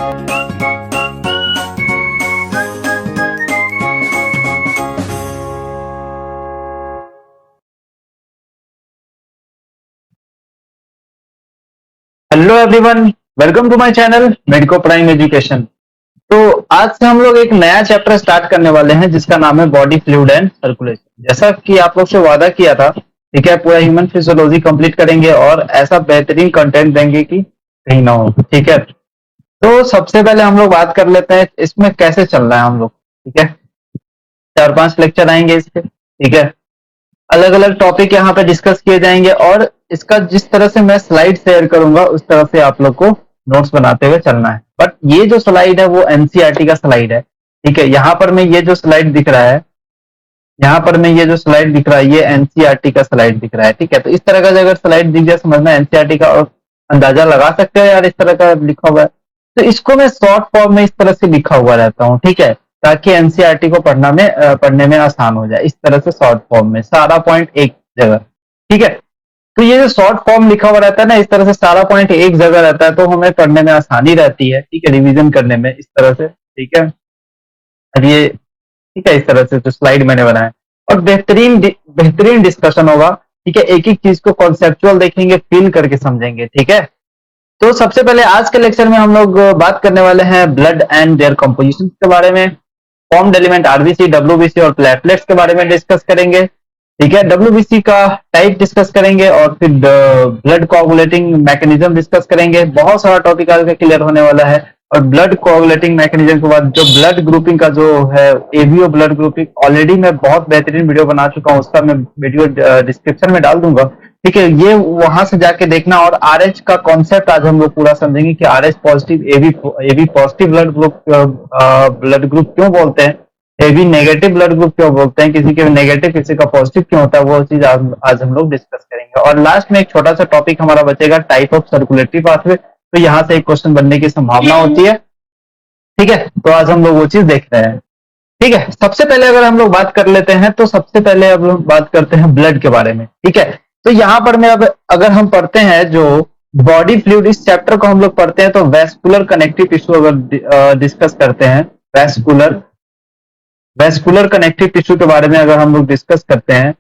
Hello everyone, welcome to my channel Medico Prime Education. तो आज से हम लोग एक नया चैप्टर स्टार्ट करने वाले हैं जिसका नाम है बॉडी फ्लूइड एंड सर्कुलेशन। जैसा कि आप लोग से वादा किया था, ठीक है, पूरा ह्यूमन फिजियोलॉजी कंप्लीट करेंगे और ऐसा बेहतरीन कंटेंट देंगे कि कहीं ना हो। ठीक है, तो सबसे पहले हम लोग बात कर लेते हैं इसमें कैसे चल रहा है हम लोग। ठीक है, 4-5 लेक्चर आएंगे इसके। ठीक है, अलग अलग टॉपिक यहाँ पे डिस्कस किए जाएंगे और इसका जिस तरह से मैं स्लाइड शेयर करूंगा उस तरह से आप लोग को नोट्स बनाते हुए चलना है। बट ये जो स्लाइड है वो एनसीईआरटी का स्लाइड है। ठीक है, यहाँ पर मैं ये जो स्लाइड दिख रहा है, यहाँ पर मैं ये जो स्लाइड दिख रहा है, ये एनसीईआरटी का स्लाइड दिख रहा है। ठीक है, तो इस तरह का अगर स्लाइड दिख जाए समझना एनसीईआरटी का, और अंदाजा लगा सकते हो यार इस तरह का लिखा हुआ है। तो इसको मैं शॉर्ट फॉर्म में इस तरह से लिखा हुआ रहता हूँ। ठीक है, ताकि एनसीईआरटी को पढ़ने में आसान हो जाए। इस तरह से शॉर्ट फॉर्म में सारा पॉइंट एक जगह। ठीक है, तो ये जो शॉर्ट फॉर्म लिखा हुआ रहता है ना, इस तरह से सारा पॉइंट एक जगह रहता है तो हमें पढ़ने में आसानी रहती है। ठीक है, रिवीजन करने में इस तरह से। ठीक है, अब ये ठीक है, इस तरह से जो स्लाइड मैंने बनाया और बेहतरीन बेहतरीन डिस्कशन होगा। ठीक है, एक एक चीज को कॉन्सेप्चुअल देखेंगे, फील करके समझेंगे। ठीक है, तो सबसे पहले आज के लेक्चर में हम लोग बात करने वाले हैं ब्लड एंड देयर कंपोजिशन के बारे में, फॉर्म्ड एलिमेंट आरबीसी, डब्ल्यूबीसी और प्लेटलेट्स के बारे में डिस्कस करेंगे। ठीक है, डब्ल्यूबीसी का टाइप डिस्कस करेंगे और फिर ब्लड कोआगुलेटिंग मैकेनिज्म डिस्कस करेंगे। बहुत सारा टॉपिक आज का क्लियर होने वाला है। और ब्लड कोआगुलेटिंग मैकेनिज्म के बाद जो ब्लड ग्रुपिंग का जो है एवीओ ब्लड ग्रुपिंग, ऑलरेडी मैं बहुत बेहतरीन वीडियो बना चुका हूं, उसका मैं वीडियो डिस्क्रिप्शन में डाल दूंगा। ठीक है, ये वहां से जाके देखना। और आरएच का कॉन्सेप्ट आज हम लोग पूरा समझेंगे कि RH positive AB positive blood group क्यों बोलते हैं, एबी नेगेटिव ब्लड ग्रुप क्यों बोलते हैं, किसी के नेगेटिव किसी का पॉजिटिव क्यों होता है, वो चीज आज हम लोग डिस्कस करेंगे। और लास्ट में एक छोटा सा टॉपिक हमारा बचेगा, टाइप ऑफ सर्कुलेटरी पाथवे। तो यहाँ से एक क्वेश्चन बनने की संभावना होती है। ठीक है, तो आज हम लोग वो चीज देख रहे हैं। ठीक है, सबसे पहले अगर हम लोग बात कर लेते हैं तो सबसे पहले अब हम बात करते हैं ब्लड के बारे में। ठीक है, तो यहाँ पर मैं अब अगर हम पढ़ते हैं जो बॉडी फ्लूइड, इस चैप्टर को हम लोग पढ़ते हैं तो वेस्कुलर कनेक्टिव टिश्यू अगर डिस्कस करते हैं, वेस्कुलर कनेक्टिव टिश्यू के बारे में अगर हम लोग डिस्कस करते हैं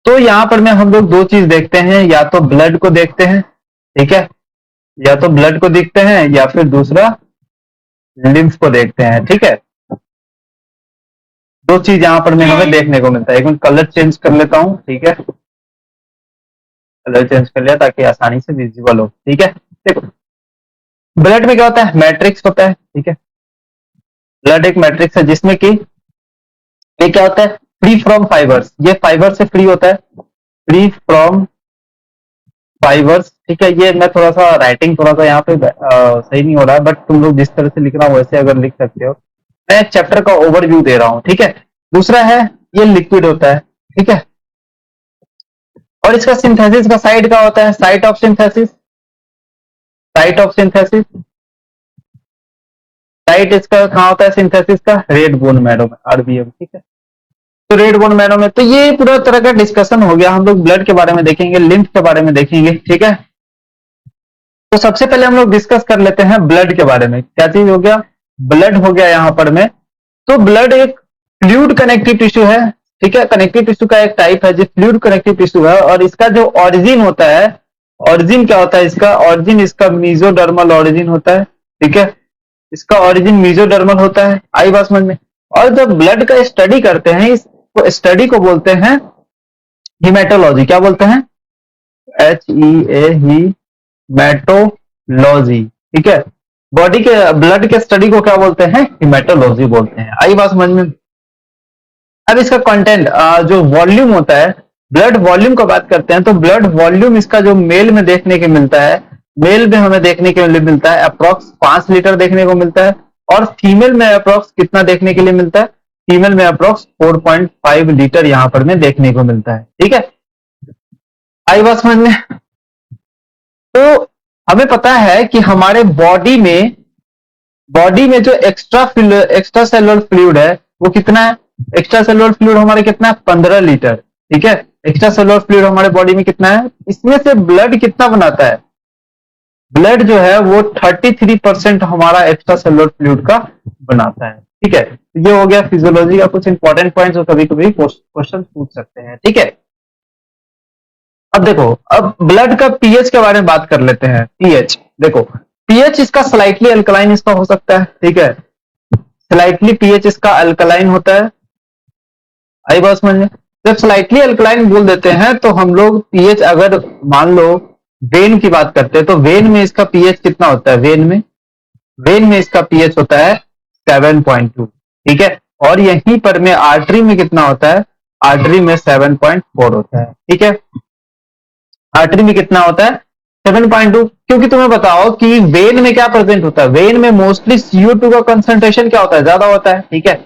तो यहाँ पर में हम लोग दो चीज देखते हैं, या तो ब्लड को देखते हैं। ठीक है, या तो ब्लड को देखते हैं या फिर दूसरा लिम्फ को देखते हैं। ठीक है, दो चीज यहाँ पर में हमें देखने को मिलता है। एक मिनट कलर चेंज कर लेता हूँ। ठीक है, कलर चेंज कर लिया ताकि आसानी से विजिबल हो। ठीक है, देखो ब्लड में क्या होता है, मैट्रिक्स होता है। ठीक है, ब्लड एक मैट्रिक्स है जिसमें कि ये क्या होता है, फ्री फ्रॉम फाइबर्स, ये फाइबर से फ्री होता है, फ्री फ्रॉम फाइबर्स। ठीक है, ये मैं थोड़ा सा राइटिंग थोड़ा सा यहाँ पे सही नहीं हो रहा है, बट तुम लोग जिस तरह से लिख रहा हो वैसे अगर लिख सकते हो। मैं चैप्टर का ओवरव्यू दे रहा हूँ। ठीक है, दूसरा है ये लिक्विड होता है। ठीक है, और इसका सिंथेसिस का साइट का होता है, site of synthesis, site of synthesis, site इसका कहाँ होता है सिंथेसिस का, रेड बोन मैरो में, आरबीएम। ठीक है, तो रेड बोन मैरो में। तो ये पूरा तरह का डिस्कशन हो गया। हम लोग ब्लड के बारे में देखेंगे, लिम्फ के बारे में देखेंगे। ठीक है, तो सबसे पहले हम लोग डिस्कस कर लेते हैं ब्लड के बारे में। क्या चीज हो गया, ब्लड हो गया यहाँ पर में। तो ब्लड एक फ्लूइड कनेक्टिव टिश्यू है। ठीक है, कनेक्टिव टिश्यू का एक टाइप है जो फ्लूइड कनेक्टिव टिश्यू है। और इसका जो ऑरिजिन होता है, ऑरिजिन क्या होता है इसका, ऑरिजिन इसका मीजोडर्मल ऑरिजिन होता है। ठीक है, इसका ऑरिजिन मीजोडर्मल होता है। आई बात समझ में। और जब ब्लड का स्टडी करते हैं, इस स्टडी को बोलते हैं हिमेटोलॉजी। क्या बोलते हैं, HEA, हिमेटोलॉजी। ठीक है, बॉडी के ब्लड के स्टडी को क्या बोलते हैं, हिमेटोलॉजी बोलते हैं। आई बात समझ में। अब इसका कंटेंट जो वॉल्यूम होता है, ब्लड वॉल्यूम का बात करते हैं तो ब्लड वॉल्यूम इसका जो मेल में देखने के मिलता है, मेल में हमें देखने के लिए मिलता है अप्रोक्स 5 लीटर देखने को मिलता है। और फीमेल में अप्रोक्स कितना देखने के लिए मिलता है, फीमेल में अप्रोक्स 4.5 लीटर यहाँ पर में देखने को मिलता है। ठीक है, आई बात समझ में। तो हमें पता है कि हमारे बॉडी में जो एक्स्ट्रा सेलुलर फ्लूइड है वो कितना है, एक्स्ट्रा सेलुलर फ्लूइड हमारे कितना है, 15 लीटर। ठीक है, एक्स्ट्रा सेलुलर फ्लूइड हमारे बॉडी में कितना है। इसमें से ब्लड कितना बनाता है, ब्लड जो है वो 33% हमारा एक्स्ट्रा सेलुलर फ्लूइड का बनाता है। ठीक है, ये हो गया फिजियोलॉजी का कुछ इंपॉर्टेंट पॉइंट्स जो कभी कभी क्वेश्चन पूछ सकते हैं। ठीक है, अब देखो, अब ब्लड का पीएच के बारे में बात कर लेते हैं। पीएच देखो, पीएच इसका स्लाइटली अल्कलाइन इसका हो सकता है। ठीक है, स्लाइटली पीएच इसका अल्कलाइन होता है। आई बात समझ में? जब स्लाइटली अल्कलाइन बोल देते हैं तो हम लोग पीएच, अगर मान लो वेन की बात करते हैं तो वेन में इसका पीएच कितना होता है? वेन में इसका पीएच होता है 7.2। ठीक है, और यहीं पर में आर्टरी में कितना होता है? आर्टरी में 7.4 होता है। ठीक है, आर्टरी में कितना होता है? 7.2। क्योंकि तुम्हें बताओ कि वेन में क्या प्रेजेंट होता है? वेन में मोस्टली CO2 का कंसंट्रेशन क्या होता है? ज्यादा होता है। ठीक है,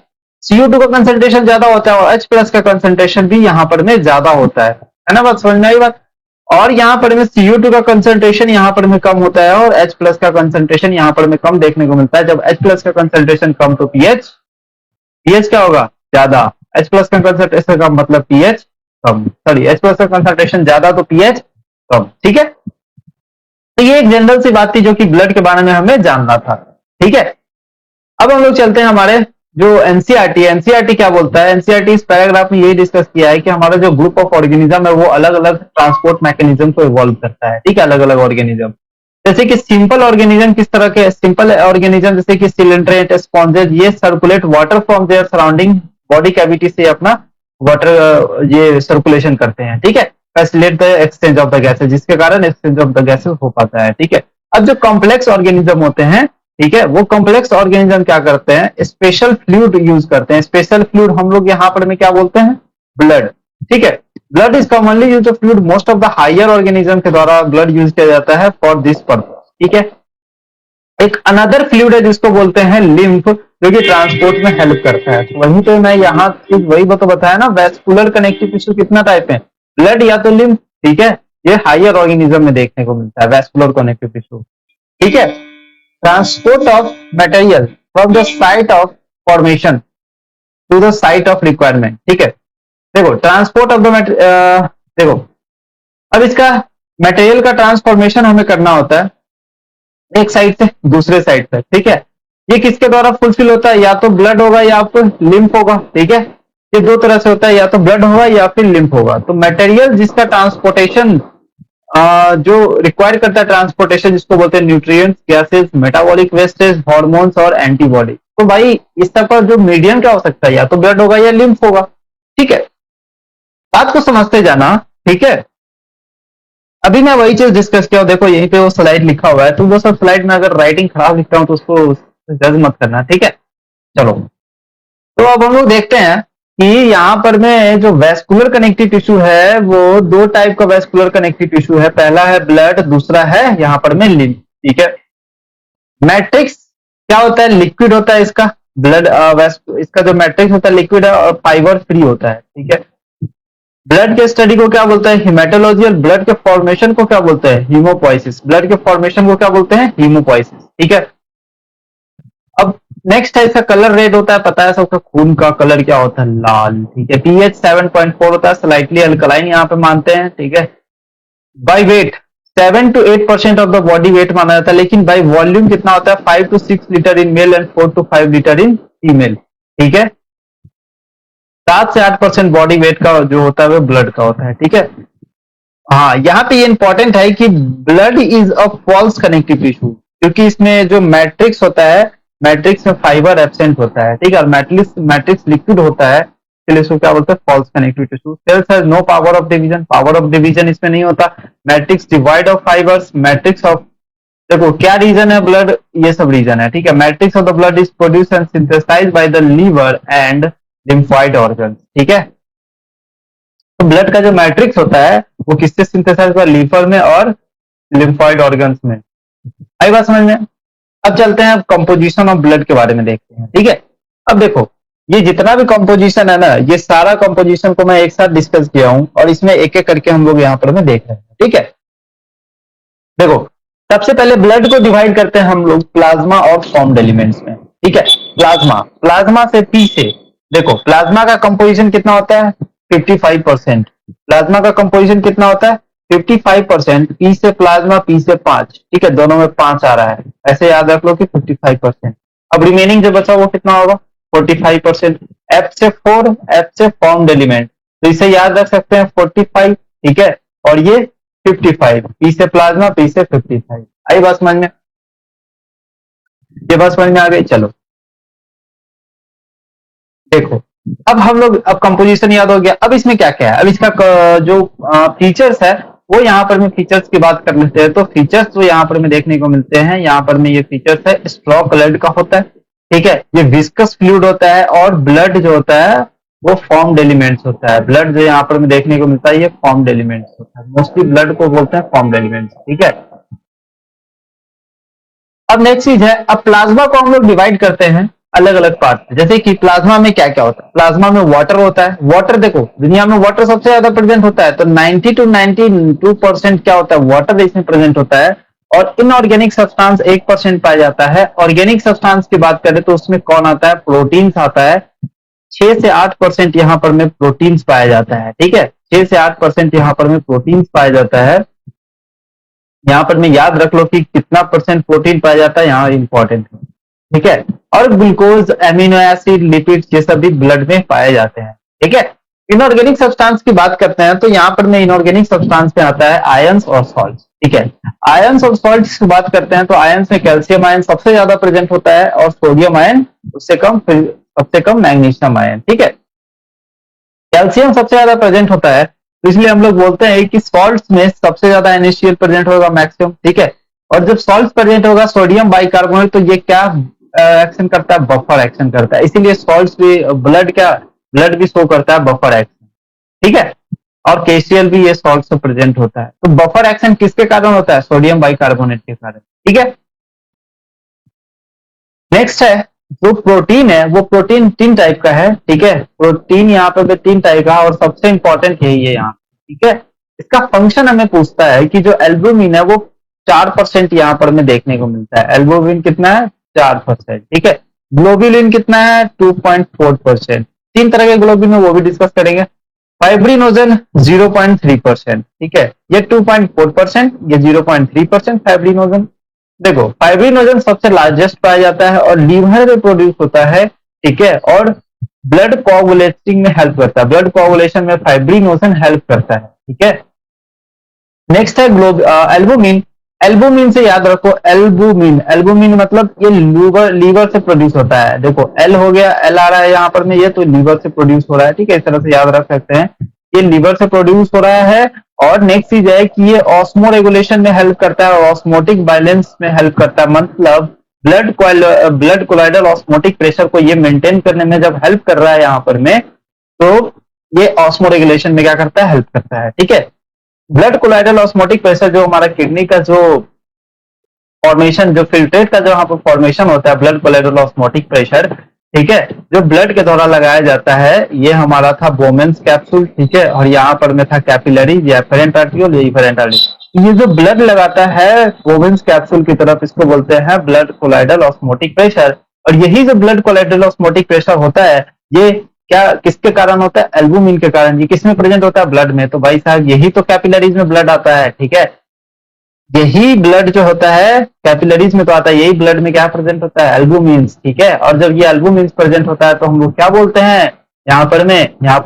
CO2 का कंसंट्रेशन ज्यादा होता है और H प्लस का कंसंट्रेशन भी यहां पर में ज्यादा होता है ना? बात समझ में आई बात? और यहां पर में CO2 का कंसंट्रेशन यहां पर में कम होता है और H प्लस का कंसंट्रेशन यहां पर में कम देखने को मिलता है। जब H प्लस का कंसंट्रेशन कम तो पीएच क्या होगा? ज्यादा। H प्लस का कंसंट्रेशन कम मतलब पीएच कम, सॉरी H प्लस का कंसंट्रेशन ज्यादा तो पीएच कम। ठीक है, तो ये एक जनरल सी बात थी जो कि ब्लड के बारे में हमें जानना था। ठीक है, अब हम लोग चलते हैं हमारे जो एनसीईआरटी है। एनसीईआरटी क्या बोलता है? एनसीईआरटी इस पैराग्राफ में यही डिस्कस किया है कि हमारा जो ग्रुप ऑफ ऑर्गेनिज्म है वो अलग अलग ट्रांसपोर्ट मैकेनिज्म को इवॉल्व करता है। ठीक है, अलग अलग ऑर्गेनिज्म, जैसे कि सिंपल ऑर्गेनिज्म किस तरह के? सिंपल ऑर्गेनिज्म जैसे कि सिलेंड्रेट, स्पॉन्जेज, ये circulate water from their surrounding body cavity से अपना वाटर ये सर्कुलेशन करते हैं। ठीक है, facilitate the exchange of the gases, जिसके कारण एक्सचेंज ऑफ द गैसेज हो पाता है। ठीक है, अब जो कॉम्प्लेक्स ऑर्गेनिज्म होते हैं, ठीक है, वो कॉम्प्लेक्स ऑर्गेनिज्म क्या करते हैं? स्पेशल फ्लूइड यूज करते हैं। स्पेशल फ्लूइड हम लोग यहाँ पर में क्या बोलते हैं? ब्लड। ठीक है, blood is commonly use fluid most of the higher organism के द्वारा ब्लड यूज किया जाता है फॉर दिस पर्पस। ठीक है, एक अनदर फ्लूइड है जिसको बोलते हैं लिम्फ, जो कि ट्रांसपोर्ट में हेल्प करता है। तो वहीं पे मैं यहाँ वही तो बताया ना, वेस्कुलर कनेक्टिव टिश्यू कितना टाइप है? ब्लड या तो लिम्फ। ठीक है, ये हायर ऑर्गेनिज्म में देखने को मिलता है वेस्कुलर कनेक्टिव टिश्यू। ठीक है, transport of material from the site of formation to the site of requirement. ठीक है, देखो ट्रांसपोर्ट ऑफ द देखो, अब इसका मटेरियल का ट्रांसफॉर्मेशन हमें करना होता है एक साइड से दूसरे साइड तक। ठीक है, ये किसके द्वारा फुलफिल होता है? या तो ब्लड होगा या फिर लिम्फ होगा। ठीक है, ये दो तरह से होता है, या तो ब्लड होगा या फिर लिम्फ होगा। तो मटेरियल जिसका ट्रांसपोर्टेशन जो रिक्वायर करता है ट्रांसपोर्टेशन, जिसको बोलते हैं nutrients, gases, metabolic wastage, hormones और एंटीबॉडी। तो भाई इस तरह का जो मीडियम क्या हो सकता है? या तो ब्लड होगा या लिम्फ होगा। ठीक है, बात को समझते जाना। ठीक है, अभी मैं वही चीज डिस्कस किया, देखो यहीं पे वो स्लाइड लिखा हुआ है, तो वो सब स्लाइड में अगर राइटिंग खराब लिखता हूं तो उसको जज मत करना। ठीक है, चलो, तो अब हम लोग देखते हैं कि यहाँ पर में जो वेस्कुलर कनेक्टिव टिश्यू है वो दो टाइप का वेस्कुलर कनेक्टिव टिश्यू है। पहला है ब्लड, दूसरा है यहाँ पर में लिम्फ। ठीक है, मैट्रिक्स क्या होता है? लिक्विड होता है इसका। ब्लड इसका जो मैट्रिक्स होता है लिक्विड है और फाइबर फ्री होता है। ठीक है, ब्लड के स्टडी को क्या बोलते हैं? हिमेटोलॉजी। और ब्लड के फॉर्मेशन को क्या बोलते हैं? हीमोपोइसिस। ब्लड के फॉर्मेशन को क्या बोलते हैं? हीमोपोइसिस। ठीक है, अब नेक्स्ट है इसका कलर रेड होता है, पता है सबका खून का कलर क्या होता है? लाल। ठीक है, पीएच 7.4 होता है, स्लाइटली अल्कलाइन यहाँ पे मानते हैं। ठीक है, by weight 7 to 8% of the body weight माना जाता है, लेकिन बाय वॉल्यूम कितना होता है? 5 to 6 litre in male and 4 to 5 litre in female. ठीक है, 7 से 8% बॉडी वेट का जो होता है वो ब्लड का होता है। ठीक है, हाँ यहाँ पे ये इंपॉर्टेंट है कि blood is a false connective tissue, क्योंकि इसमें जो मैट्रिक्स होता है, मैट्रिक्स में फाइबर एब्सेंट होता है। ठीक है, और मैट्रिक्स मैट्रिक्स लिक्विड होता है, इसलिए इसको क्या बोलते हैं? False connective tissue. Cells has no power of division, power of division इसमें नहीं होता। Matrix divide of fibres, matrix of, देखो क्या रीजन है? ब्लड, ये सब रीजन है। ठीक है, matrix of the blood is produce and synthesised by the liver and lymphoid organ. ठीक है, तो ब्लड का जो मैट्रिक्स होता है वो किससे सिंथेसाइज हुआ? लीवर में और लिम्फोइड ऑर्गन्स में। आई बात समझ में? अब चलते हैं, अब कंपोजिशन ऑफ ब्लड के बारे में देखते हैं। ठीक है, अब देखो ये जितना भी कंपोजिशन है ना, ये सारा कंपोजिशन को मैं एक साथ डिस्कस किया हूं और इसमें एक एक करके हम लोग यहाँ पर में देख रहे हैं। ठीक है, देखो सबसे पहले ब्लड को डिवाइड करते हैं हम लोग प्लाज्मा और फॉर्म्ड एलिमेंट्स में। ठीक है, प्लाज्मा, प्लाज्मा से पी से, देखो प्लाज्मा का कंपोजिशन कितना होता है? 55%। प्लाज्मा का कंपोजिशन कितना होता है? 55%, पी से प्लाज्मा, पी से 5, ठीक है, दोनों में 5 आ रहा है, ऐसे याद रख लो कि 55%। अब रिमेनिंग जो बचा वो कितना होगा, 45%। एफ से 4, एफ से फॉर्म्ड एलिमेंट, तो इसे याद रख सकते हैं 45, ठीक है, और ये 55, पी से प्लाज्मा, पी से 55। आई बात समझ में, ये बात समझ में आ गई। चलो देखो, अब हम लोग, अब कंपोजिशन याद हो गया, अब इसमें क्या क्या है, अब इसका जो फीचर्स है वो यहाँ पर में फीचर्स की बात कर लेते हैं। तो फीचर्स जो यहाँ पर में देखने को मिलते हैं, यहाँ पर में ये फीचर्स है, स्ट्रॉ कलर्ड का होता है, ठीक है, ये विस्कस फ्लूइड होता है, और ब्लड जो होता है वो फॉर्म्ड एलिमेंट्स होता है। ब्लड जो यहाँ पर में देखने को मिलता है ये फॉर्म्ड एलिमेंट्स होता है, मोस्टली ब्लड को बोलते हैं फॉर्म्ड एलिमेंट्स, ठीक है। अब नेक्स्ट चीज है, अब प्लाज्मा को हम लोग डिवाइड करते हैं अलग अलग पार्ट में। जैसे कि प्लाज्मा में क्या क्या होता है, प्लाज्मा में वाटर होता है। वाटर देखो, दुनिया में वाटर सबसे ज्यादा प्रेजेंट होता है, तो 90 to 92% क्या होता है, वाटर इसमें प्रेजेंट होता है। और इनऑर्गेनिक सब्सटेंस 1% पाया जाता है। ऑर्गेनिक सब्सटेंस की बात करें तो उसमें कौन आता है, प्रोटीन्स आता है। 6 से 8% यहाँ पर में प्रोटीन्स पाया जाता है, ठीक है, 6 से 8% यहाँ पर में प्रोटीन्स पाया जाता है। यहाँ पर मैं याद रख लो कि कितना परसेंट प्रोटीन पाया जाता है, यहाँ इंपॉर्टेंट है, ठीक है। और ग्लूकोज, एमिनो एसिड, लिपिड्स, ये सब भी ब्लड में पाए जाते हैं, ठीक है। इनऑर्गेनिक सब्सटेंस की बात करते हैं तो यहाँ पर मैं इनऑर्गेनिक सब्सटेंस में आता है आयंस और सॉल्ट, ठीक है। आयंस और सॉल्ट की बात करते हैं तो आयंस में कैल्शियम आयन सबसे ज्यादा प्रेजेंट होता है, और सोडियम आयन उससे कम, सबसे कम मैग्नीशियम आयन, ठीक है। कैल्शियम सबसे ज्यादा प्रेजेंट होता है, तो इसलिए हम लोग बोलते हैं कि सॉल्ट्स में सबसे ज्यादा NaCl प्रेजेंट होगा, मैक्सिमम, ठीक है। और जब सॉल्ट प्रेजेंट होगा सोडियम बाइकार्बोनेट, तो ये क्या एक्शन करता है, बफर एक्शन करता है। इसीलिए सॉल्ट्स भी, ब्लड भी शो करता है बफर एक्शन, ठीक है। और KCl भी ये सॉल्ट से प्रेजेंट होता है। तो बफर एक्शन किसके कारण होता है, सोडियम बाइकार्बोनेट के कारण, ठीक है। नेक्स्ट है, जो प्रोटीन है वो प्रोटीन 3 टाइप का है, ठीक है। प्रोटीन यहाँ पे भी 3 टाइप का, और सबसे इंपॉर्टेंट यही है यहाँ, ठीक है। इसका फंक्शन हमें पूछता है कि जो एल्बुमिन है वो 4% यहाँ पर में देखने को मिलता है। एल्बुमिन कितना है, 4%, ठीक है। ग्लोबुलिन कितना है, 2.4%। 3 तरह के ग्लोबुलिन है, वो भी डिस्कस करेंगे। फाइब्रिनोजन 0.3%, ठीक है, ये 2.4%, ये 0.3% फाइब्रिनोजन। देखो, फाइब्रिनोजन सबसे लार्जेस्ट पाया जाता है और लीवर में प्रोड्यूस होता है, ठीक है, और ब्लड कोआगुलेटिंग में हेल्प करता है, ब्लड कोआगुलेशन में फाइब्रिनोजन हेल्प करता है, ठीक है। नेक्स्ट है एल्बुमिन। एल्बुमिन से याद रखो, एल्बुमिन, एल्बुमिन मतलब ये लीवर से प्रोड्यूस होता है। देखो एल हो गया, एल आ रहा है यहाँ पर में, ये तो लीवर से प्रोड्यूस हो रहा है, ठीक है, इस तरह से याद रख सकते हैं, ये लीवर से प्रोड्यूस हो रहा है। और नेक्स्ट चीज है कि ये ऑस्मो रेगुलेशन में हेल्प करता है और ऑस्मोटिक बैलेंस में हेल्प करता है। मतलब ब्लड कोलाइडल ऑस्मोटिक प्रेशर को ये मेंटेन करने में जब हेल्प कर रहा है यहाँ पर में, तो ये ऑस्मो रेगुलेशन में क्या करता है, हेल्प करता है, ठीक है। ब्लड कोलाइडल ऑस्मोटिक प्रेशर जो हमारा किडनी का जो फॉर्मेशन, जो फिल्ट्रेट का जो यहाँ पर फॉर्मेशन होता है, ब्लड कोलाइडल ऑस्मोटिक प्रेशर, ठीक है, जो ब्लड के द्वारा लगाया जाता है, ये हमारा था बोमेंस कैप्सूल, ठीक है, और यहाँ पर में था कैपिलरी, या एफरेंट आर्टियोल, या इफरेंट आर्टियोल। ये जो ब्लड लगाता है बोमेंस कैप्सूल की तरफ, इसको बोलते हैं ब्लड कोलाइडल ऑस्मोटिक प्रेशर। और यही जो ब्लड कोलाइडल ऑस्मोटिक प्रेशर होता है, ये क्या किसके कारण होता है, एल्बुमिन के कारण। ये किसमें प्रेजेंट होता है, ब्लड में। तो भाई साहब यही तो कैपिलरीज में ब्लड आता है, ठीक है, यही ब्लड जो होता है कैपिलरीज में तो आता है, यही ब्लड में क्या प्रेजेंट होता है, एल्बुमिन, ठीक है। और जब ये एल्बुमिन प्रेजेंट होता है तो हम लोग क्या बोलते हैं, यहाँ पर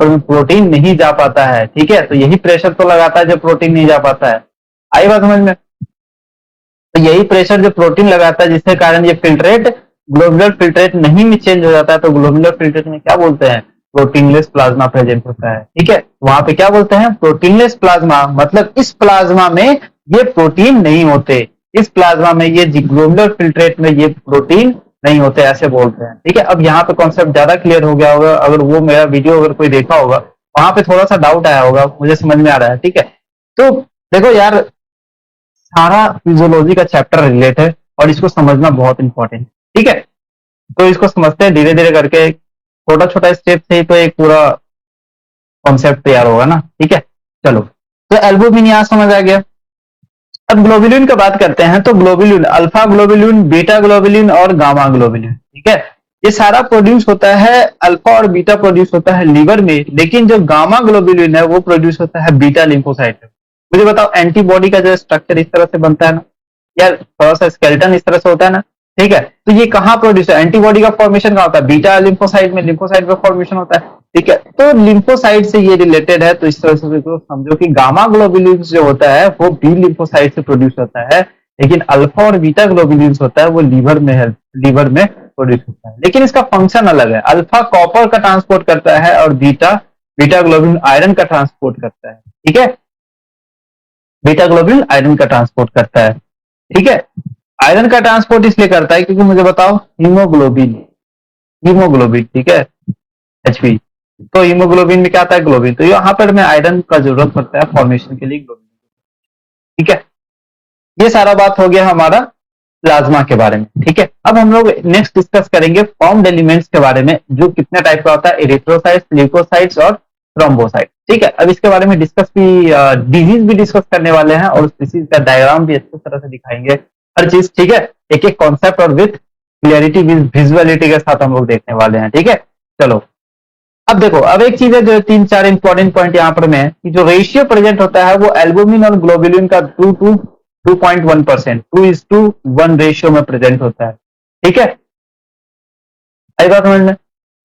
में प्रोटीन नहीं जा पाता है, ठीक है। तो यही प्रेशर तो लगाता है जब प्रोटीन नहीं जा पाता है। आई बात समझ में, तो यही प्रेशर जो प्रोटीन लगाता है, जिसके कारण ये फिल्ट्रेट, ग्लोबुलर फिल्ट्रेट नहीं में चेंज हो जाता है, तो ग्लोबुलर फिल्ट्रेट में क्या बोलते हैं, प्रोटीनलेस प्लाज्मा प्रेजेंट होता है, ठीक है। वहां पे क्या बोलते हैं, प्रोटीनलेस प्लाज्मा, मतलब इस प्लाज्मा में ये प्रोटीन नहीं होते, इस प्लाज्मा में ये ग्लोबुलर फिल्ट्रेट में ये प्रोटीन नहीं होते, ऐसे बोलते हैं, ठीक है। अब यहाँ पे कॉन्सेप्ट ज्यादा क्लियर हो गया होगा, अगर वो मेरा वीडियो अगर कोई देखा होगा, वहां पे थोड़ा सा डाउट आया होगा, मुझे समझ में आ रहा है, ठीक है। तो देखो यार, सारा फिजियोलॉजी का चैप्टर रिलेट है और इसको समझना बहुत इंपॉर्टेंट, ठीक है। तो इसको समझते हैं धीरे धीरे करके, छोटा छोटा स्टेप से ही तो एक पूरा कॉन्सेप्ट तैयार होगा ना, ठीक है। चलो, तो एल्बुमिन यहाँ समझ आ गया। अब ग्लोबुलिन की बात करते हैं, तो globulin, alpha globulin, beta globulin और गामा ग्लोबुलिन, ठीक है, ये सारा प्रोड्यूस होता है, अल्फा और बीटा प्रोड्यूस होता है लीवर में, लेकिन जो गामा ग्लोबुलिन है वो प्रोड्यूस होता है बीटा लिम्फोसाइट में। मुझे बताओ एंटीबॉडी का जो स्ट्रक्चर इस तरह से बनता है ना, या थोड़ा सा स्केलेटन इस तरह से होता है ना, ठीक है। तो ये कहाँ प्रोड्यूस है, एंटीबॉडी का फॉर्मेशन कहाँ होता है, बीटा लिम्फोसाइट में, लिम्फोसाइट में फॉर्मेशन होता है, ठीक है। तो लिम्फोसाइट से ये रिलेटेड है, तो इस तरह से तो समझो कि गामा ग्लोबुलिन्स जो होता है वो बी लिम्फोसाइट से प्रोड्यूस होता है, लेकिन अल्फा और बीटा ग्लोबुलिन्स होता है वो लीवर में है, लीवर में प्रोड्यूस होता है, लेकिन इसका फंक्शन अलग है। अल्फा कॉपर का ट्रांसपोर्ट करता है और बीटा बीटा ग्लोबुलिन आयरन का ट्रांसपोर्ट करता है, ठीक है। बीटा ग्लोबुलिन आयरन का ट्रांसपोर्ट करता है, ठीक है। आयरन का ट्रांसपोर्ट इसलिए करता है क्योंकि मुझे बताओ हीमोग्लोबिन, हीमोग्लोबिन, ठीक है, एचपी। तो हीमोग्लोबिन में क्या आता है, ग्लोबिन, तो यहाँ पर में आयरन का जरूरत पड़ता है फॉर्मेशन के लिए ग्लोबिन, ठीक है। ये सारा बात हो गया हमारा प्लाज्मा के बारे में, ठीक है। अब हम लोग नेक्स्ट डिस्कस करेंगे फॉर्म्ड एलिमेंट्स के बारे में, जो कितने टाइप का होता है, एरिथ्रोसाइट्स, ल्यूकोसाइट्स और थ्रोम्बोसाइट, ठीक है। अब इसके बारे में डिस्कस भी, डिजीज भी डिस्कस करने वाले हैं और उस डिजीज का डायग्राम भी अच्छी तरह से दिखाएंगे, हर चीज, ठीक है। एक एक कॉन्सेप्ट और विथ क्लियरिटी, विजुअलिटी के साथ हम लोग देखने वाले हैं, ठीक है। चलो अब देखो, अब एक चीज है जो तीन चार इंपॉर्टेंट पॉइंट यहाँ पर में कि जो रेशियो प्रेजेंट होता है वो एल्बुमिन और ग्लोबुलिन का 2.1%, 2:1 रेशियो में प्रेजेंट होता है, ठीक है। आई बात समझ में।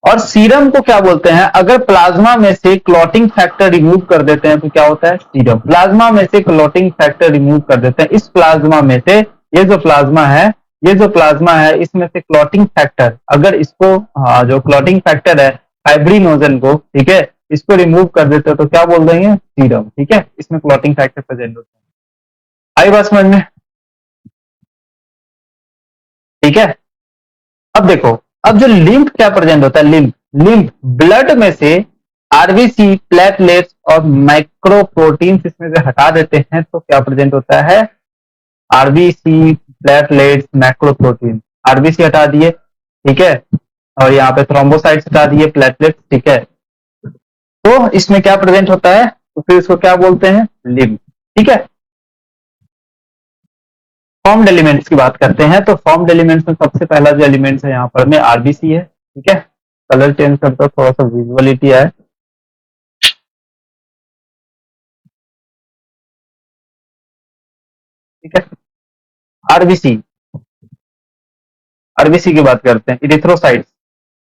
और सीरम को क्या बोलते हैं, अगर प्लाज्मा में से क्लॉटिंग फैक्टर रिमूव कर देते हैं तो क्या होता है, सीरम। प्लाज्मा में से क्लॉटिंग फैक्टर रिमूव कर देते हैं, इस प्लाज्मा में से, ये जो प्लाज्मा है, ये जो प्लाज्मा है इसमें से क्लॉटिंग फैक्टर, अगर इसको, हाँ, जो क्लॉटिंग फैक्टर है फाइब्रिनोजन को, ठीक है, इसको रिमूव कर देते हैं तो क्या बोल देंगे, सीरम, ठीक है। इसमें क्लॉटिंग फैक्टर प्रेजेंट होता है। आई बात समझ में, ठीक है। अब देखो, अब जो लिम्फ क्या प्रेजेंट होता है, लिम्फ, लिम्फ ब्लड में से आरबीसी, प्लेटलेट्स और माइक्रो प्रोटीन्स इसमें से हटा देते हैं तो क्या प्रेजेंट होता है, RBC, platelets, macro protein. RBC हटा दिए, ठीक है, और यहाँ पे थ्रोम्बोसाइट्स हटा दिए, प्लेटलेट्स, ठीक है। तो इसमें क्या प्रेजेंट होता है, तो फिर इसको क्या बोलते हैं, लिम्फ, ठीक है। फॉर्म्ड एलिमेंट्स की बात करते हैं, तो फॉर्म्ड एलिमेंट्स में सबसे पहला जो एलिमेंट्स है यहाँ पर में आरबीसी है, ठीक है। कलर चेंज करता, थोड़ा सा विजुअलिटी है, ठीक है। आरबीसी, आरबीसी की बात करते हैं। इरिथ्रोसाइट्स,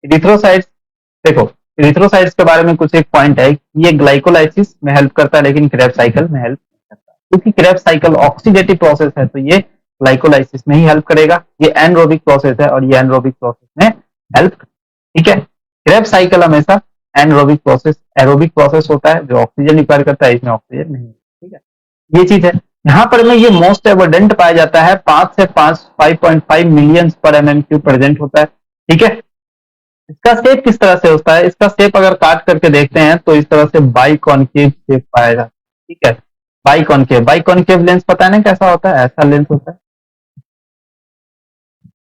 इरिथ्रोसाइट्स, देखो इरिथ्रोसाइट्स के बारे में कुछ एक पॉइंट है, ये ग्लाइकोलाइसिस में हेल्प करता है लेकिन क्रेब साइकिल में हेल्प नहीं करता, क्योंकि क्रेब साइकिल ऑक्सीडेटिव प्रोसेस है, तो ये ग्लाइकोलाइसिस में ही हेल्प करेगा। ये एनरोबिक प्रोसेस है और ये एनरोबिक प्रोसेस में हेल्प, ठीक है। क्रेब साइकिल हमेशा एनरोबिक प्रोसेस, एरोबिक प्रोसेस होता है जो ऑक्सीजन रिक्वायर करता है, इसमें ऑक्सीजन नहीं, ठीक है। ये चीज है। यहाँ पर में ये मोस्ट एविडेंट पाया जाता है, 5 से 5.5 मिलियन पर एमएम क्यूब प्रेजेंट होता है, ठीक है। इसका शेप किस तरह से होता है, इसका शेप अगर काट करके देखते हैं तो इस तरह से बाई कॉनकेव शेप पाया जाता है, ठीक है। By concave, by concave lens पता है ना कैसा होता है, ऐसा लेंस होता है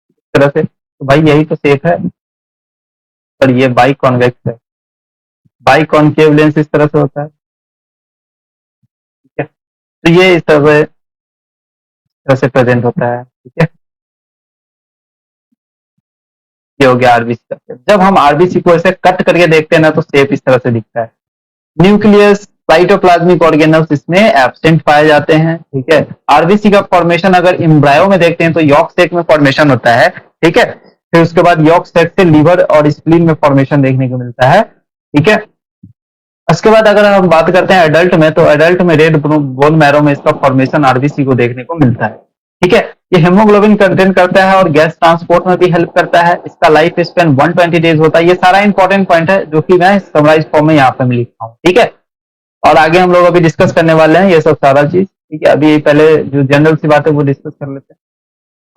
इस तरह से, तो भाई यही तो शेप है, पर ये बाई कॉन्वेक्स है। बाई कॉनकेव लेंस इस तरह से होता है, ठीक है। तो ये इस तरह से प्रेजेंट होता है, ठीक है। ये हो गया आरबीसी का शेप। जब हम आरबीसी को ऐसे कट करके देखते हैं ना तो शेप इस तरह से दिखता है। न्यूक्लियस, साइटोप्लाज्मिक ऑर्गेनल्स इसमें एब्सेंट पाए जाते हैं, ठीक है। आरबीसी का फॉर्मेशन अगर इम्ब्रायो में देखते हैं तो यॉर्क सेक में फॉर्मेशन होता है, ठीक है। फिर उसके बाद यॉर्क सेक से लीवर और स्प्लीन में फॉर्मेशन देखने को मिलता है, ठीक है। उसके बाद अगर हम बात करते हैं एडल्ट में, तो एडल्ट में रेड बोन मैरो में इसका फॉर्मेशन आरबीसी को देखने को मिलता है, ठीक है। ये हेमोग्लोबिन कंटेन करता है और गैस ट्रांसपोर्ट में भी हेल्प करता है। इसका लाइफ स्पेन 120 डेज होता है। ये सारा इंपॉर्टेंट पॉइंट है जो कि मैं समराइज फॉर्म में यहाँ पे मैं लिखता हूँ, ठीक है। और आगे हम लोग अभी डिस्कस करने वाले हैं ये सब सारा चीज, ठीक है। अभी पहले जो जनरल सी बात है वो डिस्कस कर लेते हैं।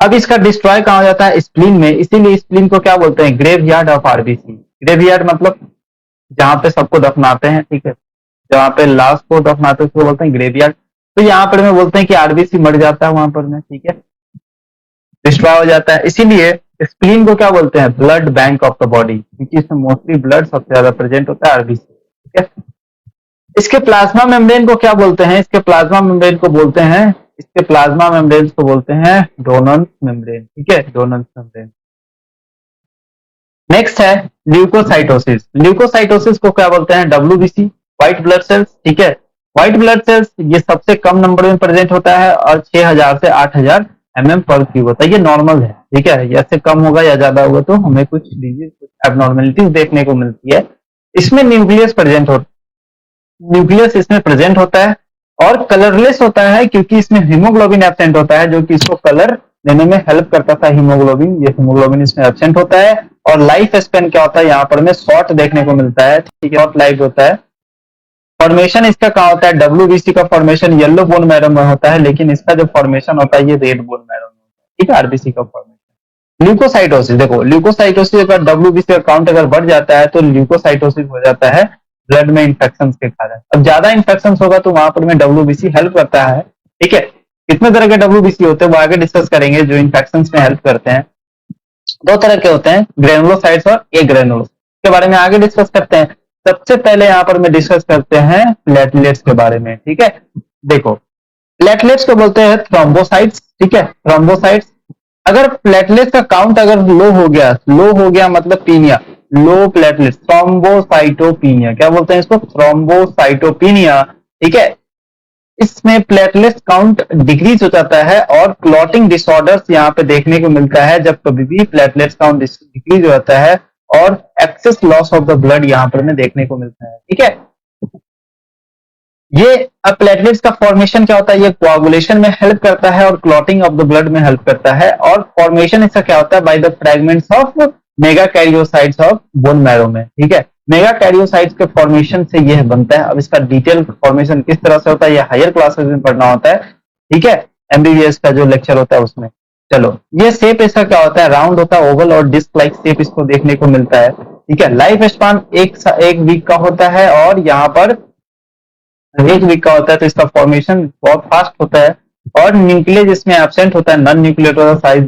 अब इसका डिस्ट्रॉय कहा जाता है, स्प्लीन में, इसीलिए स्प्लीन को क्या बोलते हैं, graveyard of RBC. Graveyard मतलब जहाँ पे सबको दफनाते हैं, ठीक है, जहाँ पे लाश को दफनाते हैं उसको बोलते हैं ग्रेव यार्ड। तो यहाँ पर में बोलते हैं कि आरबीसी मर जाता है वहां पर में, ठीक है, डिस्ट्रॉय हो जाता है। इसीलिए स्प्लीन को क्या बोलते हैं, blood bank of the body, क्योंकि इसमें मोस्टली ब्लड सबसे ज्यादा प्रेजेंट होता है, आरबीसी, ठीक है। इसके प्लाज्मा मेम्ब्रेन को क्या बोलते हैं, इसके प्लाज्मा मेम्ब्रेन को बोलते हैं, इसके प्लाज्मा मेम्ब्रेन को बोलते हैं डोनन्स मेम्ब्रेन, ठीक है, डोनन्स मेम्ब्रेन। नेक्स्ट है ल्यूकोसाइटोसिस। ल्यूकोसाइटोसिस को क्या बोलते हैं, डब्ल्यूबीसी, व्हाइट ब्लड सेल्स, ठीक है। व्हाइट ब्लड सेल्स ये सबसे कम नंबर में प्रेजेंट होता है और 6000 से 8000 mm पर क्यूब होता है, ये नॉर्मल है। ठीक है, इससे कम होगा या ज्यादा होगा तो हमें कुछ डिजीज, कुछ एबनॉर्मेलिटीज देखने को मिलती है। इसमें न्यूक्लियस इसमें प्रेजेंट होता है और कलरलेस होता है क्योंकि इसमें हीमोग्लोबिन एब्सेंट होता है जो कि इसको कलर देने में हेल्प करता था। हीमोग्लोबिन, ये हीमोग्लोबिन इसमें एब्सेंट होता है। और लाइफ स्पेन क्या होता है यहाँ पर हमें शॉर्ट देखने को मिलता है। ठीक है, शॉर्ट लाइफ होता है। फॉर्मेशन इसका कहाँ होता है? डब्ल्यूबीसी का फॉर्मेशन येलो बोन मैरो में होता है, लेकिन इसका जो फॉर्मेशन होता है ये रेड बोन मैरो में होता है। ठीक है, आरबीसी का फॉर्मेशन। ल्यूकोसाइटोसिस, देखो ल्यूकोसाइटोसिस अगर डब्ल्यूबीसी का काउंट अगर बढ़ जाता है तो ल्यूकोसाइटोसिस हो जाता है ब्लड में इंफेक्शन के कारण। अब ज्यादा इंफेक्शन होगा तो वहां पर में डब्ल्यूबीसी हेल्प करता है। ठीक है, कितने तरह के डब्ल्यूबीसी होते हैं वो आगे डिस्कस करेंगे जो इंफेक्शन में हेल्प करते हैं। दो तरह के होते हैं, ग्रेनुलोसाइट्स और ए ग्रेनुलोस, के बारे में आगे डिस्कस करते हैं। सबसे पहले यहाँ पर मैं डिस्कस करते हैं प्लेटलेट्स के बारे में। ठीक है, देखो प्लेटलेट्स को बोलते हैं थ्रोम्बोसाइट्स। ठीक है, थ्रोम्बोसाइट्स। अगर प्लेटलेट्स का काउंट अगर लो हो गया मतलब पीनिया, लो प्लेटलेट्स, थ्रोम्बोसाइटोपिनिया, क्या बोलते हैं इसको? थ्रोम्बोसाइटोपिनिया। ठीक है, इसमें प्लेटलेट्स काउंट डिक्रीज हो जाता है और क्लॉटिंग डिसऑर्डर्स यहाँ पे देखने को मिलता है जब कभी भी प्लेटलेट्स काउंट डिक्रीज हो जाता है और excess loss of the blood यहाँ पर हमें देखने को मिलता है। ठीक है, ये अब प्लेटलेट्स का फॉर्मेशन क्या होता है? ये कोआगुलेशन में हेल्प करता है और क्लॉटिंग ऑफ द ब्लड में हेल्प करता है। और फॉर्मेशन इसका क्या होता है? By the fragments of megakaryocytes of bone marrow में। ठीक है, मेगाकैरियोसाइट्स के फॉर्मेशन से यह बनता है। अब इसका डिटेल फॉर्मेशन किस तरह से होता है ये हायर क्लासेस में पढ़ना होता है। ठीक है, एमबीबीएस का जो लेक्चर होता है उसमें। चलो, ये शेप इसका क्या होता है? राउंड होता है, ओवल और डिस्क लाइक शेप इसको देखने को मिलता है। ठीक है, लाइफ स्पान एक वीक का होता है और यहाँ पर एक वीक का होता है, तो इसका फॉर्मेशन बहुत फास्ट होता है। और न्यूक्लियस इसमें एब्सेंट होता है, नॉन न्यूक्लियर होता है, साइज